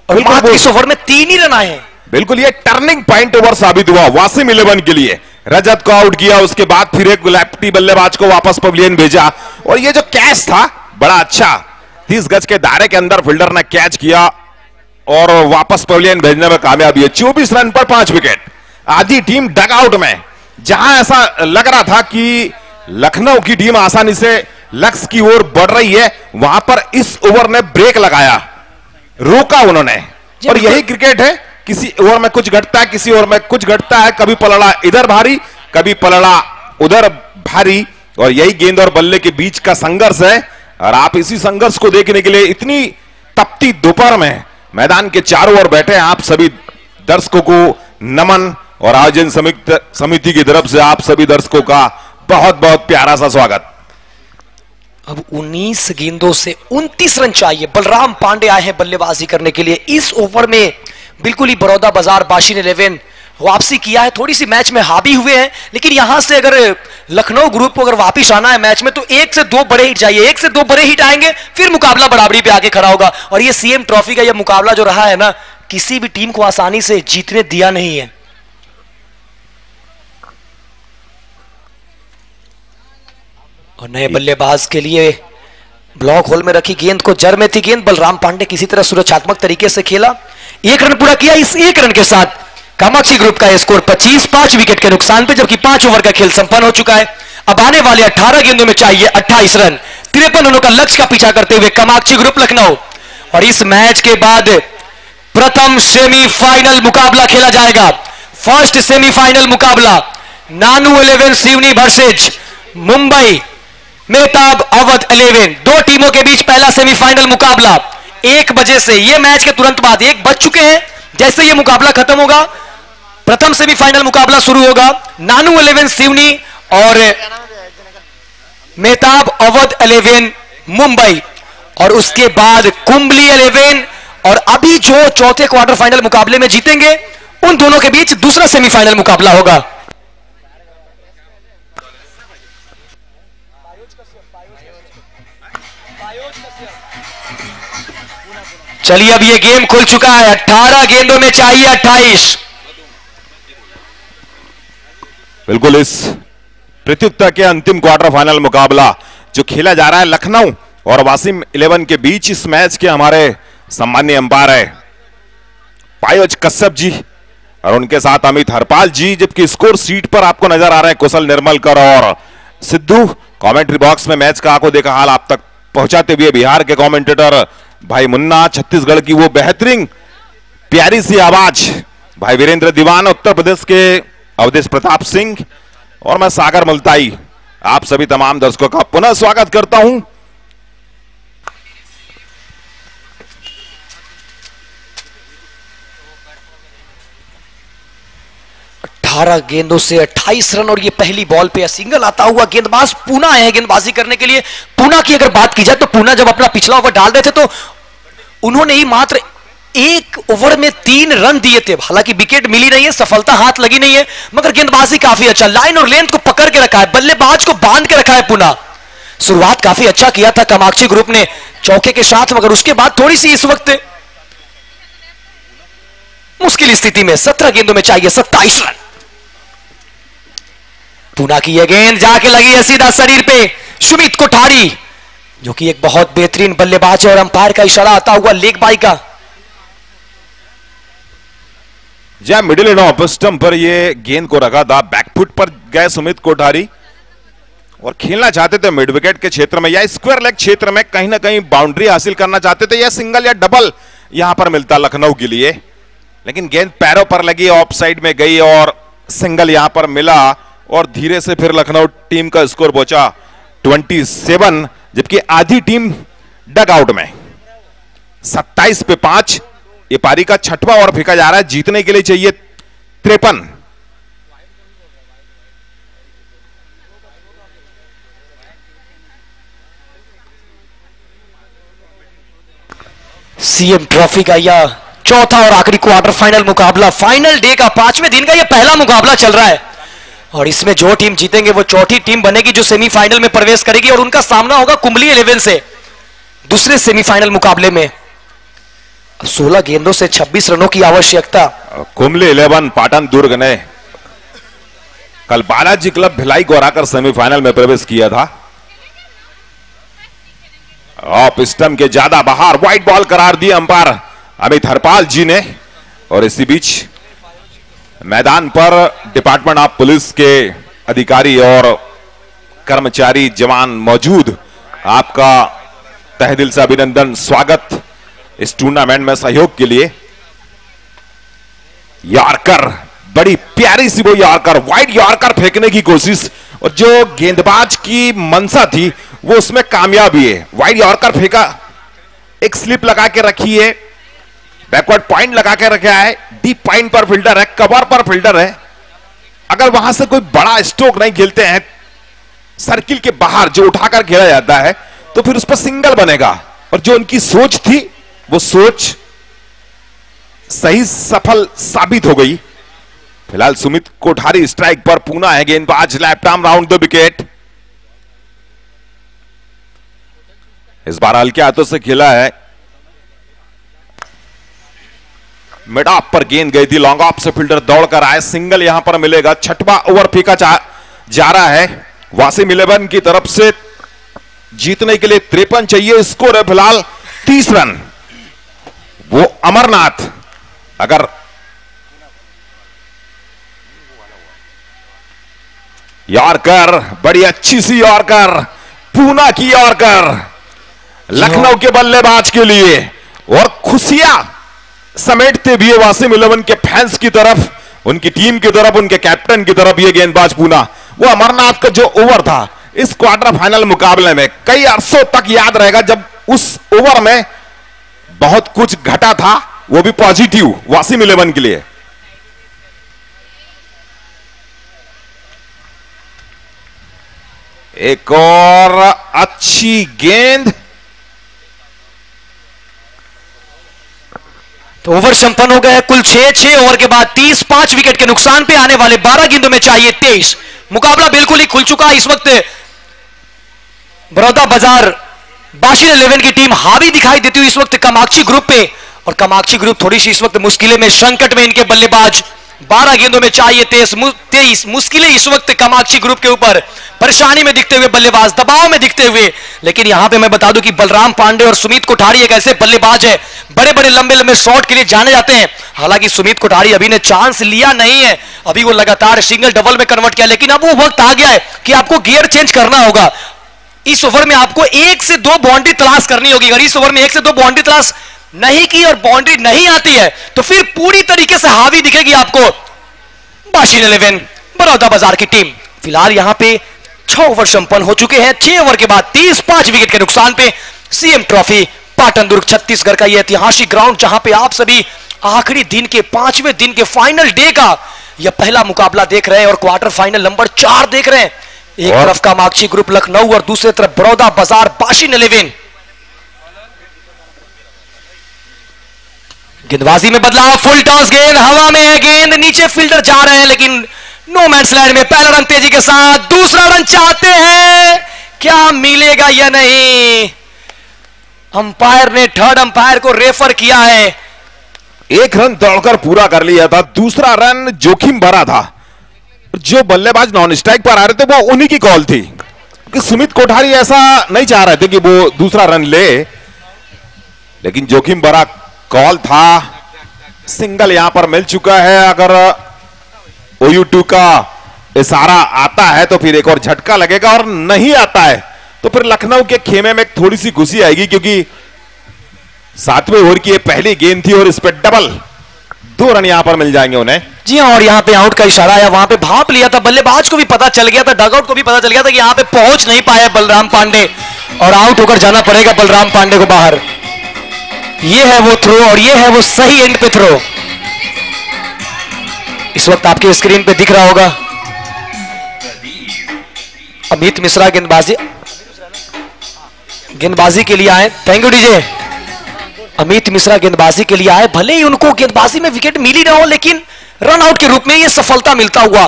और मात्र इस ओवर में 3 ही रन आए हैं। बिल्कुल, ये टर्निंग पॉइंट ओवर साबित हुआ वासिम इलेवन के लिए। रजत को आउट किया, उसके बाद फिर एक लेफ्टी बल्लेबाज को वापस पवेलियन भेजा, और ये जो कैच था बड़ा अच्छा, 30 गज के दायरे के अंदर फील्डर ने कैच किया और वापस पवेलियन भेजने में कामयाब है। 24 रन पर 5 विकेट। आधी टीम डग आउट में, जहां ऐसा लग रहा था कि लखनऊ की टीम आसानी से लक्ष्य की ओर बढ़ रही है, वहां पर इस ओवर ने ब्रेक लगाया, रोका उन्होंने। और यही क्रिकेट है, किसी ओवर में कुछ घटता है, किसी ओवर में कुछ घटता है, कभी पलड़ा इधर भारी, कभी पलड़ा उधर भारी, और यही गेंद और बल्ले के बीच का संघर्ष है। और आप इसी संघर्ष को देखने के लिए इतनी तपती दोपहर में मैदान के चारों ओर बैठे हैं। आप सभी दर्शकों को नमन, और आयोजन समिति की तरफ से आप सभी दर्शकों का बहुत बहुत प्यारा सा स्वागत। अब 19 गेंदों से 29 रन चाहिए। बलराम पांडे आए हैं बल्लेबाजी करने के लिए। इस ओवर में बिल्कुल ही बड़ौदा बाजार बाशिन 11 वापसी किया है, थोड़ी सी मैच में हावी हुए हैं, लेकिन यहां से अगर लखनऊ ग्रुप को अगर वापस आना है मैच में तो 1 से 2 बड़े हिट चाहिए। 1 से 2 बड़े हिट आएंगे फिर मुकाबला बराबरी पे आके खड़ा होगा। और ये सीएम ट्रॉफी का यह मुकाबला जो रहा है ना, किसी भी टीम को आसानी से जीतने दिया नहीं है। और नए बल्लेबाज के लिए ब्लॉक होल में रखी गेंद को, जर में थी गेंद, बलराम पांडे किसी तरह सुरक्षात्मक तरीके से खेला, 1 रन पूरा किया। इस 1 रन के साथ कामाक्षी ग्रुप का स्कोर 25, 5 विकेट के नुकसान पे, जबकि 5 ओवर का खेल संपन्न हो चुका है। अब आने वाले 18 गेंदों में चाहिए 28 रन। 53 रनों का लक्ष्य का पीछा करते हुए कामाक्षी ग्रुप लखनऊ। और इस मैच के बाद प्रथम सेमीफाइनल मुकाबला खेला जाएगा। फर्स्ट सेमीफाइनल मुकाबला नानू 11 सिवनी वर्सेज मुंबई मेहताब अवध 11। 2 टीमों के बीच पहला सेमीफाइनल मुकाबला 1 बजे से, यह मैच के तुरंत बाद 1 बज चुके हैं। जैसे यह मुकाबला खत्म होगा प्रथम सेमीफाइनल मुकाबला शुरू होगा। नानू 11 सिवनी और मेहताब अवध 11 मुंबई, और उसके बाद कुंबली 11 और अभी जो चौथे क्वार्टर फाइनल मुकाबले में जीतेंगे उन दोनों के बीच दूसरा सेमीफाइनल मुकाबला होगा। चलिए अब ये गेम खुल चुका है। 18 गेंदों में चाहिए 28। बिल्कुल इस प्रतियोगिता के अंतिम क्वार्टर फाइनल मुकाबला जो खेला जा रहा है लखनऊ और वासिम 11 के बीच, इस मैच के हमारे सम्मानीय अंपायर है पायोज कश्यप जी और उनके साथ अमित हरपाल जी, जबकि स्कोर सीट पर आपको नजर आ रहे हैं कुशल निर्मलकर और सिद्धू। कमेंट्री बॉक्स में मैच का आंखों देखा हाल आप तक पहुंचाते हुए बिहार के कमेंटेटर भाई मुन्ना, छत्तीसगढ़ की वो बेहतरीन प्यारी सी आवाज भाई वीरेंद्र दीवान, उत्तर प्रदेश के अवधेश प्रताप सिंह और मैं सागर मुल्ताई। आप सभी तमाम दर्शकों का पुनः स्वागत करता हूं। गेंदों से 28 रन और ये पहली बॉल पे सिंगल आता हुआ गेंदबाज पूना आए हैं गेंदबाजी करने के लिए। पूना की अगर बात की जाए तो पूना जब अपना पिछला ओवर डाल रहे थे तो उन्होंने ही मात्र 1 ओवर में 3 रन दिए थे। हालांकि विकेट मिली नहीं है, सफलता हाथ लगी नहीं है, मगर गेंदबाजी काफी अच्छा, लाइन और लेंथ को पकड़ के रखा है, बल्लेबाज को बांध के रखा है पूना। शुरुआत काफी अच्छा किया था कामाक्षी ग्रुप ने चौके के साथ, मगर उसके बाद थोड़ी सी इस वक्त मुश्किल स्थिति में। 17 गेंदों में चाहिए 27 रन। पूना की यह गेंद जाके लगी है सीधा शरीर पे सुमित कोठारी, जो कि एक बहुत बेहतरीन बल्लेबाज है, और अंपायर का इशारा आता हुआ लेग बाई का। जहां मिडिल एंड ऑफ स्टंप पर ये गेंद को रखा था, बैकफुट पर गए सुमित कोठारी और खेलना चाहते थे मिड विकेट के क्षेत्र में या स्क्वायर लेग क्षेत्र में, कहीं ना कहीं बाउंड्री हासिल करना चाहते थे या सिंगल या डबल यहां पर मिलता लखनऊ के लिए, लेकिन गेंद पैरों पर लगी, ऑफ साइड में गई और सिंगल यहां पर मिला और धीरे से फिर लखनऊ टीम का स्कोर पहुंचा 27, जबकि आधी टीम डग आउट में। 27 पे 5 ये पारी का 6वां ओवर फेंका जा रहा है, जीतने के लिए चाहिए 53। सीएम ट्रॉफी का यह चौथा और आखिरी क्वार्टर फाइनल मुकाबला, फाइनल डे का 5वें दिन का यह पहला मुकाबला चल रहा है, और इसमें जो टीम जीतेंगे वो चौथी टीम बनेगी जो सेमीफाइनल में प्रवेश करेगी, और उनका सामना होगा कुंबली 11 से दूसरे सेमीफाइनल मुकाबले में। 16 गेंदों से 26 रनों की आवश्यकता। कुंबली 11 पाटन दुर्ग ने कल बालाजी क्लब भिलाई को हराकर सेमीफाइनल में प्रवेश किया था। ऑफ स्टंप के ज्यादा बाहर व्हाइट बॉल करार दिया अंपायर अमित हरपाल जी ने, और इसी बीच मैदान पर डिपार्टमेंट ऑफ पुलिस के अधिकारी और कर्मचारी जवान मौजूद। आपका तहे दिल से अभिनंदन, स्वागत इस टूर्नामेंट में सहयोग के लिए। यॉर्कर, बड़ी प्यारी सी वो यॉर्कर, वाइड यॉर्कर फेंकने की कोशिश, और जो गेंदबाज की मंशा थी वो उसमें कामयाब ही है। वाइड यॉर्कर फेंका, एक स्लिप लगा के रखी है, बैकवर्ड पॉइंट लगा के रखा है, डीप पॉइंट पर फील्डर है, कवर पर फील्डर है। अगर वहां से कोई बड़ा स्ट्रोक नहीं खेलते हैं, सर्किल के बाहर जो उठाकर खेला जाता है, तो फिर उस पर सिंगल बनेगा। और जो उनकी सोच थी वो सोच सही सफल साबित हो गई। फिलहाल सुमित कोठारी स्ट्राइक पर, पूना है गेंदबाज, left arm round the wicket. इस बार हल्के हाथों से खेला है, मिड ऑफ पर गेंद गई थी, लॉन्ग ऑफ से फील्डर दौड़कर आए, सिंगल यहां पर मिलेगा। छठवां ओवर फेंका जा रहा है वासिम इलेवन की तरफ से। जीतने के लिए 53 चाहिए, स्कोर है फिलहाल 30 रन। वो अमरनाथ अगर यॉर्कर, बड़ी अच्छी सी यॉर्कर, पूना की यॉर्कर लखनऊ के बल्लेबाज के लिए, और खुशियां समेटते भी वासिम इलेवन के फैंस की तरफ, उनकी टीम की तरफ, उनके कैप्टन की तरफ ये गेंदबाज पूना। वो अमरनाथ का जो ओवर था इस क्वार्टर फाइनल मुकाबले में, कई अरसों तक याद रहेगा, जब उस ओवर में बहुत कुछ घटा था, वो भी पॉजिटिव वासिम इलेवन के लिए। एक और अच्छी गेंद, तो ओवर संपन्न हो गया है। कुल 6 ओवर के बाद 30, 5 विकेट के नुकसान पे आने वाले 12 गेंदों में चाहिए 23। मुकाबला बिल्कुल ही खुल चुका है। इस वक्त बड़ौदा बाजार बाशिन 11 की टीम हावी दिखाई देती हुई इस वक्त कामाक्षी ग्रुप पे, और कामाक्षी ग्रुप थोड़ी सी इस वक्त मुश्किलें में, संकट में इनके बल्लेबाज। 12 गेंदों में चाहिए 23 मुश्किलें इस वक्त कामाक्षी ग्रुप के ऊपर, परेशानी में दिखते हुए बल्लेबाज, दबाव में दिखते हुए। लेकिन यहां पे मैं बता दूं कि बलराम पांडे और सुमित कोठारी एक ऐसे बल्लेबाज है, बड़े बड़े लंबे लंबे शॉट के लिए जाने जाते हैं। हालांकि सुमित कोठारी अभी ने चांस लिया नहीं है, अभी वो लगातार सिंगल डबल में कन्वर्ट किया, लेकिन अब वो वक्त आ गया है कि आपको गियर चेंज करना होगा। इस ओवर में आपको 1 से 2 बाउंड्री तलाश करनी होगी। अगर इस ओवर में 1 से 2 बाउंड्री तलाश नहीं की और बाउंड्री नहीं आती है, तो फिर पूरी तरीके से हावी दिखेगी आपको बाशिन 11 बड़ौदा बाजार की टीम। फिलहाल यहां पे 6 ओवर संपन्न हो चुके हैं। 6 ओवर के बाद 30, 5 विकेट के नुकसान पे सीएम ट्रॉफी पाटन दुर्ग छत्तीसगढ़ का यह ऐतिहासिक ग्राउंड, जहां पे आप सभी आखिरी दिन के 5वें दिन के फाइनल डे का यह पहला मुकाबला देख रहे हैं और क्वार्टर फाइनल नंबर 4 देख रहे हैं। एक तरफ कामाक्षी ग्रुप लखनऊ और दूसरी तरफ बड़ौदा बाजार बाशिन 11। गेंदबाजी में बदलाव, फुल टॉस गेंद हवा में है, गेंद नीचे, फील्डर जा रहे हैं, लेकिन नो मैंस लैंड में पहला रन तेजी के साथ, दूसरा रन चाहते हैं, क्या मिलेगा या नहीं। अंपायर ने थर्ड अंपायर को रेफर किया है। एक रन दौड़कर पूरा कर लिया था, दूसरा रन जोखिम भरा था। जो बल्लेबाज नॉन स्ट्राइक पर आ रहे थे वो उन्हीं की कॉल थी, कि सुमित कोठारी ऐसा नहीं चाह रहे थे कि वो दूसरा रन ले, लेकिन जोखिम भरा कॉल था। सिंगल यहां पर मिल चुका है। अगर OU2 का इशारा आता है तो फिर एक और झटका लगेगा, और नहीं आता है तो फिर लखनऊ के खेमे में थोड़ी सी घुसी आएगी, क्योंकि 7वें ओवर की ये पहली गेंद थी और इस पे डबल 2 रन यहां पर मिल जाएंगे उन्हें। जी हाँ, और यहां पे आउट का इशारा आया, वहां पे भाप लिया था, बल्लेबाज को भी पता चल गया था, डगआउट को भी पता चल गया था कि यहां पे पहुंच नहीं पाया बलराम पांडे, और आउट होकर जाना पड़ेगा बलराम पांडे को बाहर। ये है वो थ्रो, और ये है वो सही एंड पे थ्रो। इस वक्त आपके स्क्रीन पे दिख रहा होगा अमित मिश्रा गेंदबाजी के लिए आए। Thank you DJ. Amit Mishra गेंदबाजी के लिए आए, भले ही उनको गेंदबाजी में विकेट मिली ना हो, लेकिन रन आउट के रूप में यह सफलता मिलता हुआ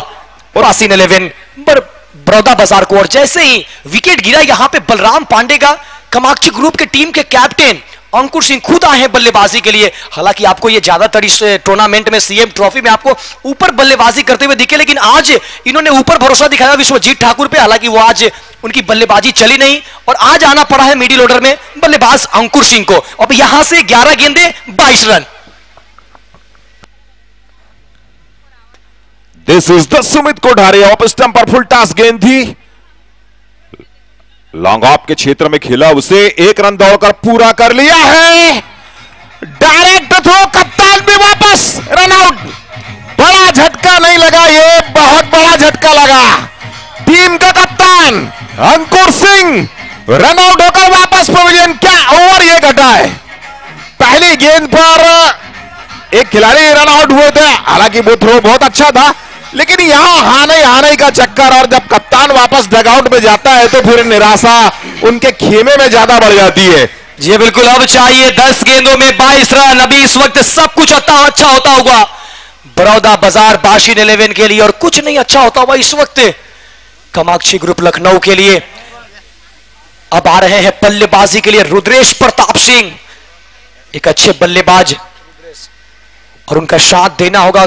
बाशिन 11 बड़ौदा बाजार को। और जैसे ही विकेट गिरा यहां पे बलराम पांडे का, कामाक्षी ग्रुप के टीम के कैप्टन अंकुर सिंह खुद आए हैं बल्लेबाजी के लिए। हालांकि आपको ये ज्यादातर इस टूर्नामेंट में सीएम ट्रॉफी में आपको ऊपर बल्लेबाजी करते हुए दिखे, लेकिन आज इन्होंने ऊपर भरोसा दिखाया विश्वजीत ठाकुर पे। हालांकि वो आज उनकी बल्लेबाजी चली नहीं, और आज आना पड़ा है मिडिल ऑर्डर में बल्लेबाज अंकुर सिंह को। अब यहां से 11 गेंदे 22 run. This is the Sumit Kothari off stump पर फुल टॉस गेंद थी, लॉन्ग ऑफ के क्षेत्र में खेला, उसे 1 रन दौड़कर पूरा कर लिया है। डायरेक्ट थ्रो, कप्तान भी वापस, रन आउट। बड़ा झटका नहीं लगा, ये बहुत बड़ा झटका लगा। टीम का कप्तान अंकुर सिंह रन आउट होकर वापस पवेलियन। क्या ओवर ये घटा है। पहली गेंद पर एक खिलाड़ी रन आउट हुए थे, हालांकि वो थ्रो बहुत अच्छा था, लेकिन यहां हाने का चक्कर, और जब कप्तान वापस डगआउट में जाता है तो फिर निराशा उनके खेमे में ज्यादा बढ़ जाती है। जी बिल्कुल, अब चाहिए 10 गेंदों में 22 रन। अभी इस वक्त सब कुछ अच्छा होता होगा बड़ौदा बाजार बाशिन 11 के लिए, और कुछ नहीं अच्छा होता हुआ इस वक्त कामाक्षी ग्रुप लखनऊ के लिए। अब आ रहे हैं बल्लेबाजी के लिए रुद्रेश प्रताप सिंह, एक अच्छे बल्लेबाज, और उनका साथ देना होगा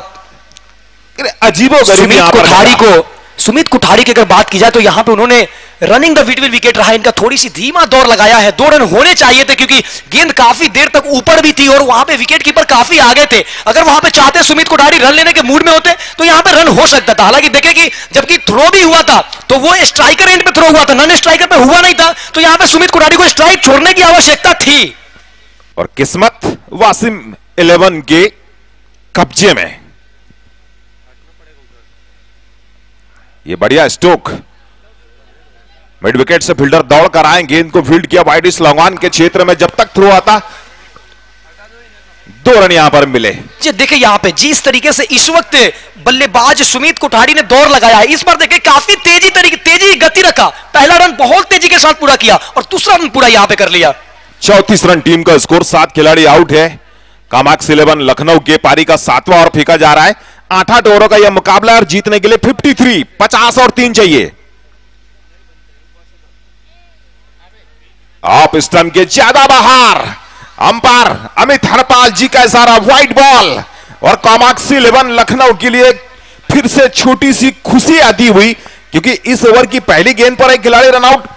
अजीबो सुमित कोठारी को। सुमित कोठारी की अगर बात की जाए तो यहां पे उन्होंने रनिंग द विकेट रहा इनका, थोड़ी सी धीमा दौर लगाया है। 2 रन होने चाहिए थे क्योंकि गेंद काफी देर तक ऊपर भी थी और वहां पे विकेट कीपर काफी आगे थे। अगर वहां पे चाहते सुमित कोठारी रन लेने के मूड में होते तो यहां पे रन हो सकता था। हालांकि देखें कि जबकि थ्रो भी हुआ था तो वो स्ट्राइकर एंड पे थ्रो हुआ था, नॉन स्ट्राइकर पे हुआ नहीं था, तो यहां पे सुमित कोठारी को स्ट्राइक छोड़ने की आवश्यकता थी। और किस्मत वासिम 11 के कब्जे में। ये बढ़िया स्ट्रोक, मिड विकेट से फील्डर दौड़ कर आए, गेंद को फील्ड किया वाइड स्लोगान के क्षेत्र में, जब तक थ्रो आता 2 रन यहां पर मिले। जी देखिए यहां पे जिस तरीके से इस वक्त बल्लेबाज सुमित कोठारी ने दौर लगाया है, इस बार देखिए काफी तेजी गति रखा। पहला रन बहुत तेजी के साथ पूरा किया और दूसरा रन पूरा यहां पे कर लिया। 34 रन टीम का स्कोर, 7 खिलाड़ी आउट है। कामाक्षी 11 लखनऊ के पारी का 7वां ओवर फेंका जा रहा है। 8 ओवरों का यह मुकाबला है और जीतने के लिए 53, 50 और 3 चाहिए। ऑफ स्टंप के ज्यादा बाहर, अंपायर अमित हरपाल जी का इशारा, व्हाइट बॉल। और कामाक्षी 11 लखनऊ के लिए फिर से छोटी सी खुशी आती हुई, क्योंकि इस ओवर की पहली गेंद पर एक खिलाड़ी रनआउट,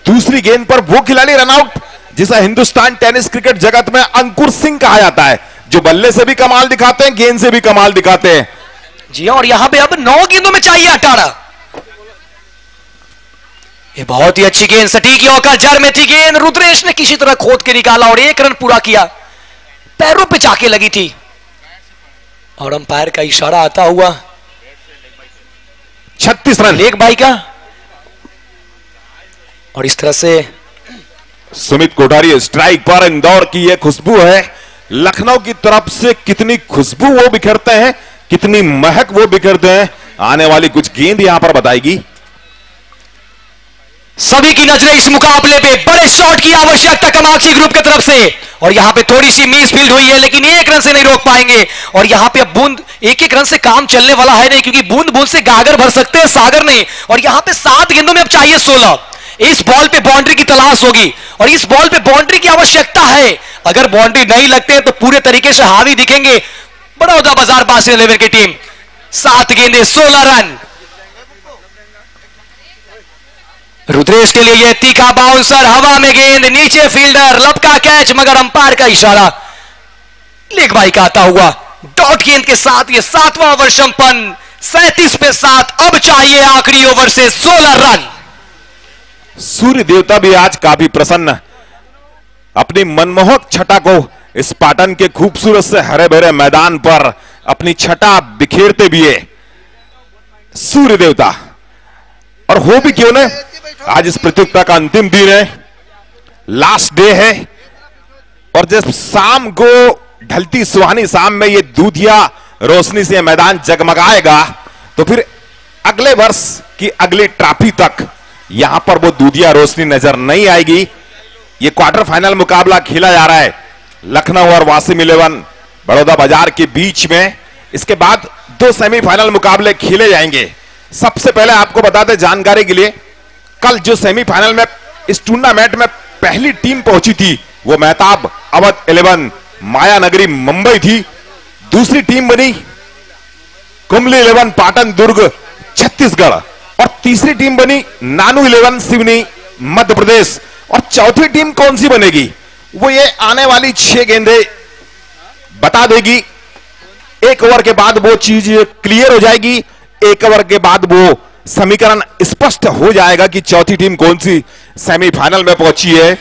दूसरी गेंद पर वो खिलाड़ी रनआउट जिसे हिंदुस्तान टेनिस क्रिकेट जगत में अंकुर सिंह कहा जाता है, जो बल्ले से भी कमाल दिखाते हैं, गेंद से भी कमाल दिखाते हैं। जी और यहां पे अब 9 गेंदों में चाहिए 18। ये बहुत ही अच्छी गेंद, सटीक यॉर्कर, जड़ में थी गेंद, रुद्रेश ने किसी तरह खोद के निकाला और 1 रन पूरा किया। पैरों पे जाके लगी थी और अंपायर का इशारा आता हुआ 36 रन लेग बाई का। और इस तरह से सुमित कोठारी स्ट्राइक पर। इंदौर की यह खुशबू है, लखनऊ की तरफ से कितनी खुशबू वो बिखरते हैं, कितनी महक वो बिखरते हैं, आने वाली कुछ गेंद यहां पर बताएगी। सभी की नजरें इस मुकाबले पे, बड़े शॉट की आवश्यकता कामाक्षी ग्रुप की तरफ से। और यहां पे थोड़ी सी मिस फील्ड हुई है लेकिन 1 रन से नहीं रोक पाएंगे। और यहां पे अब बूंद 1-1 रन से काम चलने वाला है नहीं, क्योंकि बूंद बूंद से गागर भर सकते हैं सागर ने। और यहां पे 7 गेंदों में अब चाहिए 16। इस बॉल पे बाउंड्री की तलाश होगी और इस बॉल पे बाउंड्री की आवश्यकता है। अगर बाउंड्री नहीं लगते हैं तो पूरे तरीके से हावी दिखेंगे बड़ौदा बाजार बाशिन 11 की टीम। 7 गेंदें 16 रन। रुद्रेश के लिए यह तीखा बाउंसर, हवा में गेंद, नीचे फील्डर, लपका कैच, मगर अंपायर का इशारा लेग बाई का आता हुआ। डॉट गेंद के साथ यह 7वां ओवर संपन्न, 37 पे 7। अब चाहिए आखिरी ओवर से 16 रन। सूर्य देवता भी आज काफी प्रसन्न, अपनी मनमोहक छटा को इस पाटन के खूबसूरत से हरे भरे मैदान पर अपनी छटा बिखेरते भी है सूर्य देवता। और हो भी क्यों न, आज इस प्रतियोगिता का अंतिम दिन है, लास्ट डे है। और जब शाम को ढलती सुहानी शाम में ये दूधिया रोशनी से मैदान जगमगाएगा तो फिर अगले वर्ष की अगली ट्रॉफी तक यहां पर वो दूधिया रोशनी नजर नहीं आएगी। ये क्वार्टर फाइनल मुकाबला खेला जा रहा है लखनऊ और वासिम 11 बड़ौदा बाजार के बीच में। इसके बाद 2 सेमीफाइनल मुकाबले खेले जाएंगे। सबसे पहले आपको बता दें जानकारी के लिए, कल जो सेमीफाइनल में इस टूर्नामेंट में पहली टीम पहुंची थी वो मेहताब अवध 11 माया नगरी मुंबई थी। दूसरी टीम बनी कुंबली 11 पाटन दुर्ग छत्तीसगढ़, और तीसरी टीम बनी नानू 11 सिवनी मध्य प्रदेश। और चौथी टीम कौन सी बनेगी वो ये आने वाली 6 गेंदें बता देगी। 1 ओवर के बाद वो चीज क्लियर हो जाएगी, 1 ओवर के बाद वो समीकरण स्पष्ट हो जाएगा कि चौथी टीम कौन सी सेमीफाइनल में पहुंची है।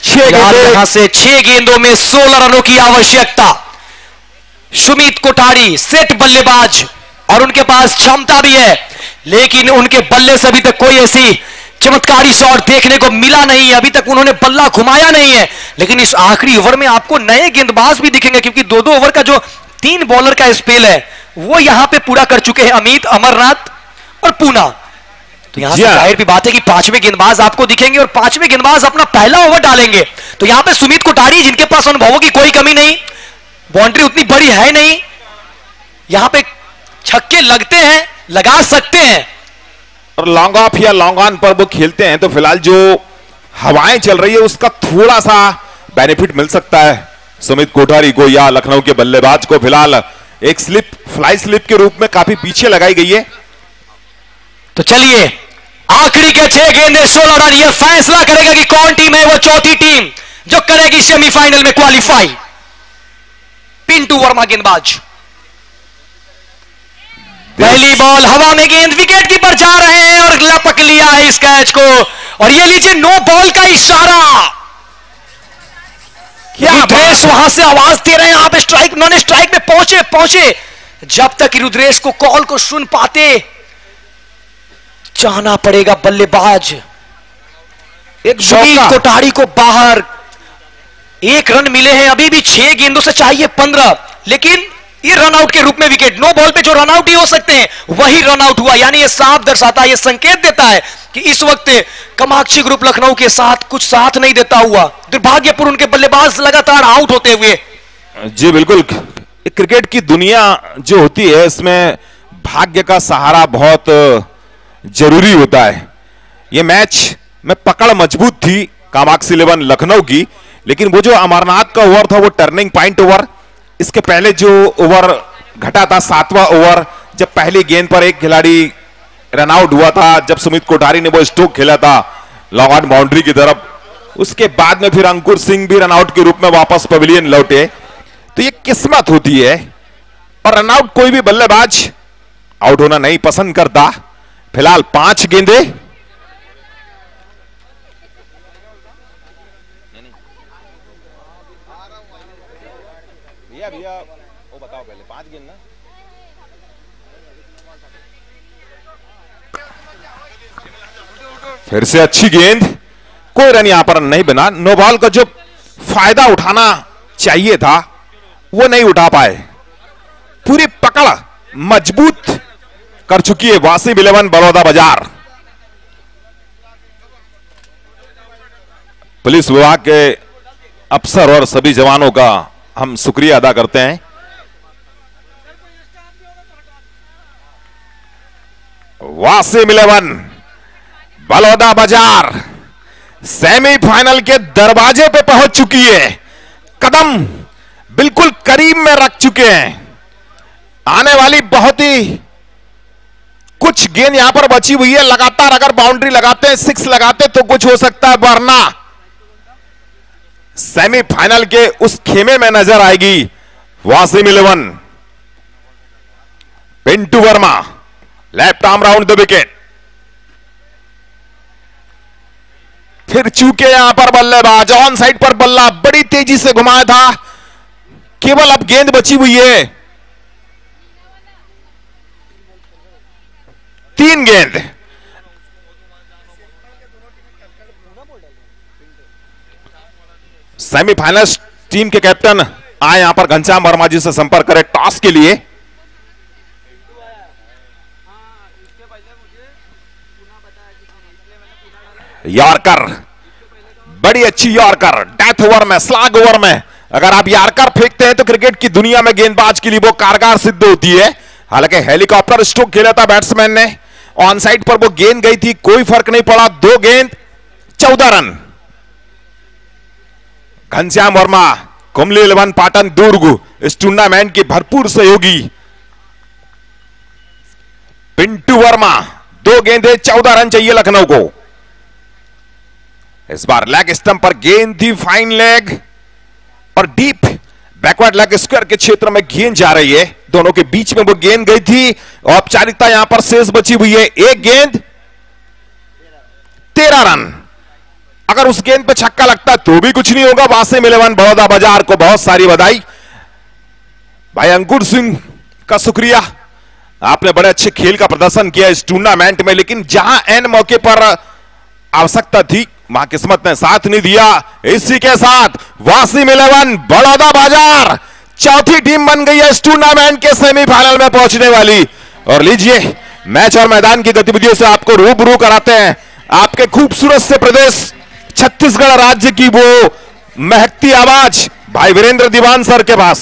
6 गेंदें, यहां से 6 गेंदों में 16 रनों की आवश्यकता। सुमित कोठारी सेट बल्लेबाज और उनके पास क्षमता भी है, लेकिन उनके बल्ले से अभी तक कोई ऐसी चमत्कारी शॉट देखने को मिला नहीं है। अभी तक उन्होंने बल्ला घुमाया नहीं है। लेकिन इस आखिरी ओवर में आपको नए गेंदबाज भी दिखेंगे, क्योंकि 2-2 ओवर का जो 3 बॉलर का स्पेल है वो यहां पे पूरा कर चुके हैं अमित, अमरनाथ और पूना। तो यहां से जाहिर भी बात है कि 5वें गेंदबाज आपको दिखेंगे और 5वें गेंदबाज अपना पहला ओवर डालेंगे। तो यहां पे सुमित कोठारी जिनके पास अनुभवों की कोई कमी नहीं, बाउंड्री उतनी बड़ी बाउंड्री है नहीं, यहां पे छक्के लगते हैं, लगा सकते हैं। और लॉन्ग ऑफ या लॉन्ग ऑन पर वो खेलते हैं तो फिलहाल जो हवाएं चल रही है उसका थोड़ा सा बेनिफिट मिल सकता है सुमित कोठारी को या लखनऊ के बल्लेबाज को। फिलहाल एक स्लिप, फ्लाई स्लिप के रूप में काफी पीछे लगाई गई है। तो चलिए आखिरी के 6 गेंदें 16 रन, यह फैसला करेगा कि कौन टीम है वो चौथी टीम जो करेगी सेमीफाइनल में क्वालिफाई। पिंटू वर्मा गेंदबाज, पहली बॉल हवा में, गेंद विकेट कीपर जा रहे हैं और लपक लिया है इस कैच को। और ये लीजिए नो बॉल का इशारा, क्या रुद्रेश वहां से आवाज दे रहे हैं आप स्ट्राइक, नॉन स्ट्राइक में पहुंचे। जब तक रुद्रेश को कॉल को सुन पाते, जाना पड़ेगा बल्लेबाज एक सुमित कोठारी को बाहर। 1 रन मिले हैं, अभी भी 6 गेंदों से चाहिए 15, लेकिन ये रन आउट के रूप में विकेट, नो बॉल पे जो रन आउट ही हो सकते हैं वही रन आउट हुआ। यानी ये साफ दर्शाता है, ये संकेत देता है कि इस वक्त कामाक्षी ग्रुप लखनऊ के साथ कुछ साथ नहीं देता हुआ, दुर्भाग्यपूर्ण उनके बल्लेबाज लगातार आउट होते हुए। जी बिल्कुल, क्रिकेट की दुनिया जो होती है इसमें भाग्य का सहारा बहुत जरूरी होता है। ये मैच में पकड़ मजबूत थी कामाक्षी 11 लखनऊ की, लेकिन वो जो अमरनाथ का ओवर था वो टर्निंग पॉइंट ओवर, इसके पहले जो ओवर घटा था 7वां ओवर, जब पहली गेंद पर एक खिलाड़ी रन आउट हुआ था, जब सुमित कोठारी ने वो स्ट्रोक खेला था लॉन्ग ऑन बाउंड्री की तरफ, उसके बाद में फिर अंकुर सिंह भी रन आउट के रूप में वापस पवेलियन लौटे। तो ये किस्मत होती है और रन आउट कोई भी बल्लेबाज आउट होना नहीं पसंद करता। फिलहाल 5 गेंदे, भैया वो बताओ पहले 5 गेंद ना। फिर से अच्छी गेंद, कोई रन यहां पर नहीं बना। नो बॉल का जो फायदा उठाना चाहिए था वो नहीं उठा पाए। पूरी पकड़ मजबूत कर चुकी है वासिम 11 बड़ौदा बाजार। पुलिस विभाग के अफसर और सभी जवानों का हम शुक्रिया अदा करते हैं। वासिम 11 बड़ौदा बाजार सेमीफाइनल के दरवाजे पे पहुंच चुकी है, कदम बिल्कुल करीब में रख चुके हैं। आने वाली बहुत ही कुछ गेंद यहां पर बची हुई है, लगातार अगर बाउंड्री लगाते हैं, 6 लगाते तो कुछ हो सकता है, वरना सेमीफाइनल के उस खेमे में नजर आएगी Wasim 11। Pintu Verma left arm round the wicket, फिर चूके यहां पर बल्लेबाज, ऑन साइड पर बल्ला बड़ी तेजी से घुमाया था, केवल अब गेंद बची हुई है 3 गेंद। सेमीफाइनल टीम के कैप्टन आए यहां पर घनश्याम वर्मा जी से संपर्क करें टॉस के लिए। यॉर्कर, बड़ी अच्छी यॉर्कर, डेथ ओवर में, स्लैग ओवर में अगर आप यॉर्कर फेंकते हैं तो क्रिकेट की दुनिया में गेंदबाज के लिए वो कारगर सिद्ध होती है। हालांकि हेलीकॉप्टर स्ट्रोक खेला था बैट्समैन ने, ऑन साइड पर वो गेंद गई थी, कोई फर्क नहीं पड़ा। 2 गेंद 14 रन। घनश्याम वर्मा, कुंबली 11 पाटन दुर्ग इस टूर्नामेंट के भरपूर सहयोगी। पिंटू वर्मा 2 गेंदे 14 रन चाहिए लखनऊ को। इस बार लेग स्टंप पर गेंद थी, फाइन लेग और डीप बैकवर्ड लेग स्क्वायर के क्षेत्र में गेंद जा रही है, दोनों के बीच में वो गेंद गई थी। औपचारिकता यहां पर शेष बची हुई है, 1 गेंद 13 रन। अगर उस गेंद पे छक्का लगता तो भी कुछ नहीं होगा। वासिम 11 बड़ौदा बाजार को बहुत सारी बधाई। भाई अंकुर सिंह का शुक्रिया, आपने बड़े अच्छे खेल का प्रदर्शन किया इस टूर्नामेंट में, लेकिन जहां एन मौके पर आवश्यकता थी वहां किस्मत ने साथ नहीं दिया। इसी के साथ वासिम 11 बड़ौदा बाजार चौथी टीम बन गई है इस टूर्नामेंट के सेमीफाइनल में पहुंचने वाली। और लीजिए मैच और मैदान की गतिविधियों से आपको रूबरू कराते हैं आपके खूबसूरत से प्रदेश छत्तीसगढ़ राज्य की वो महकती आवाज भाई वीरेंद्र दीवान सर के पास।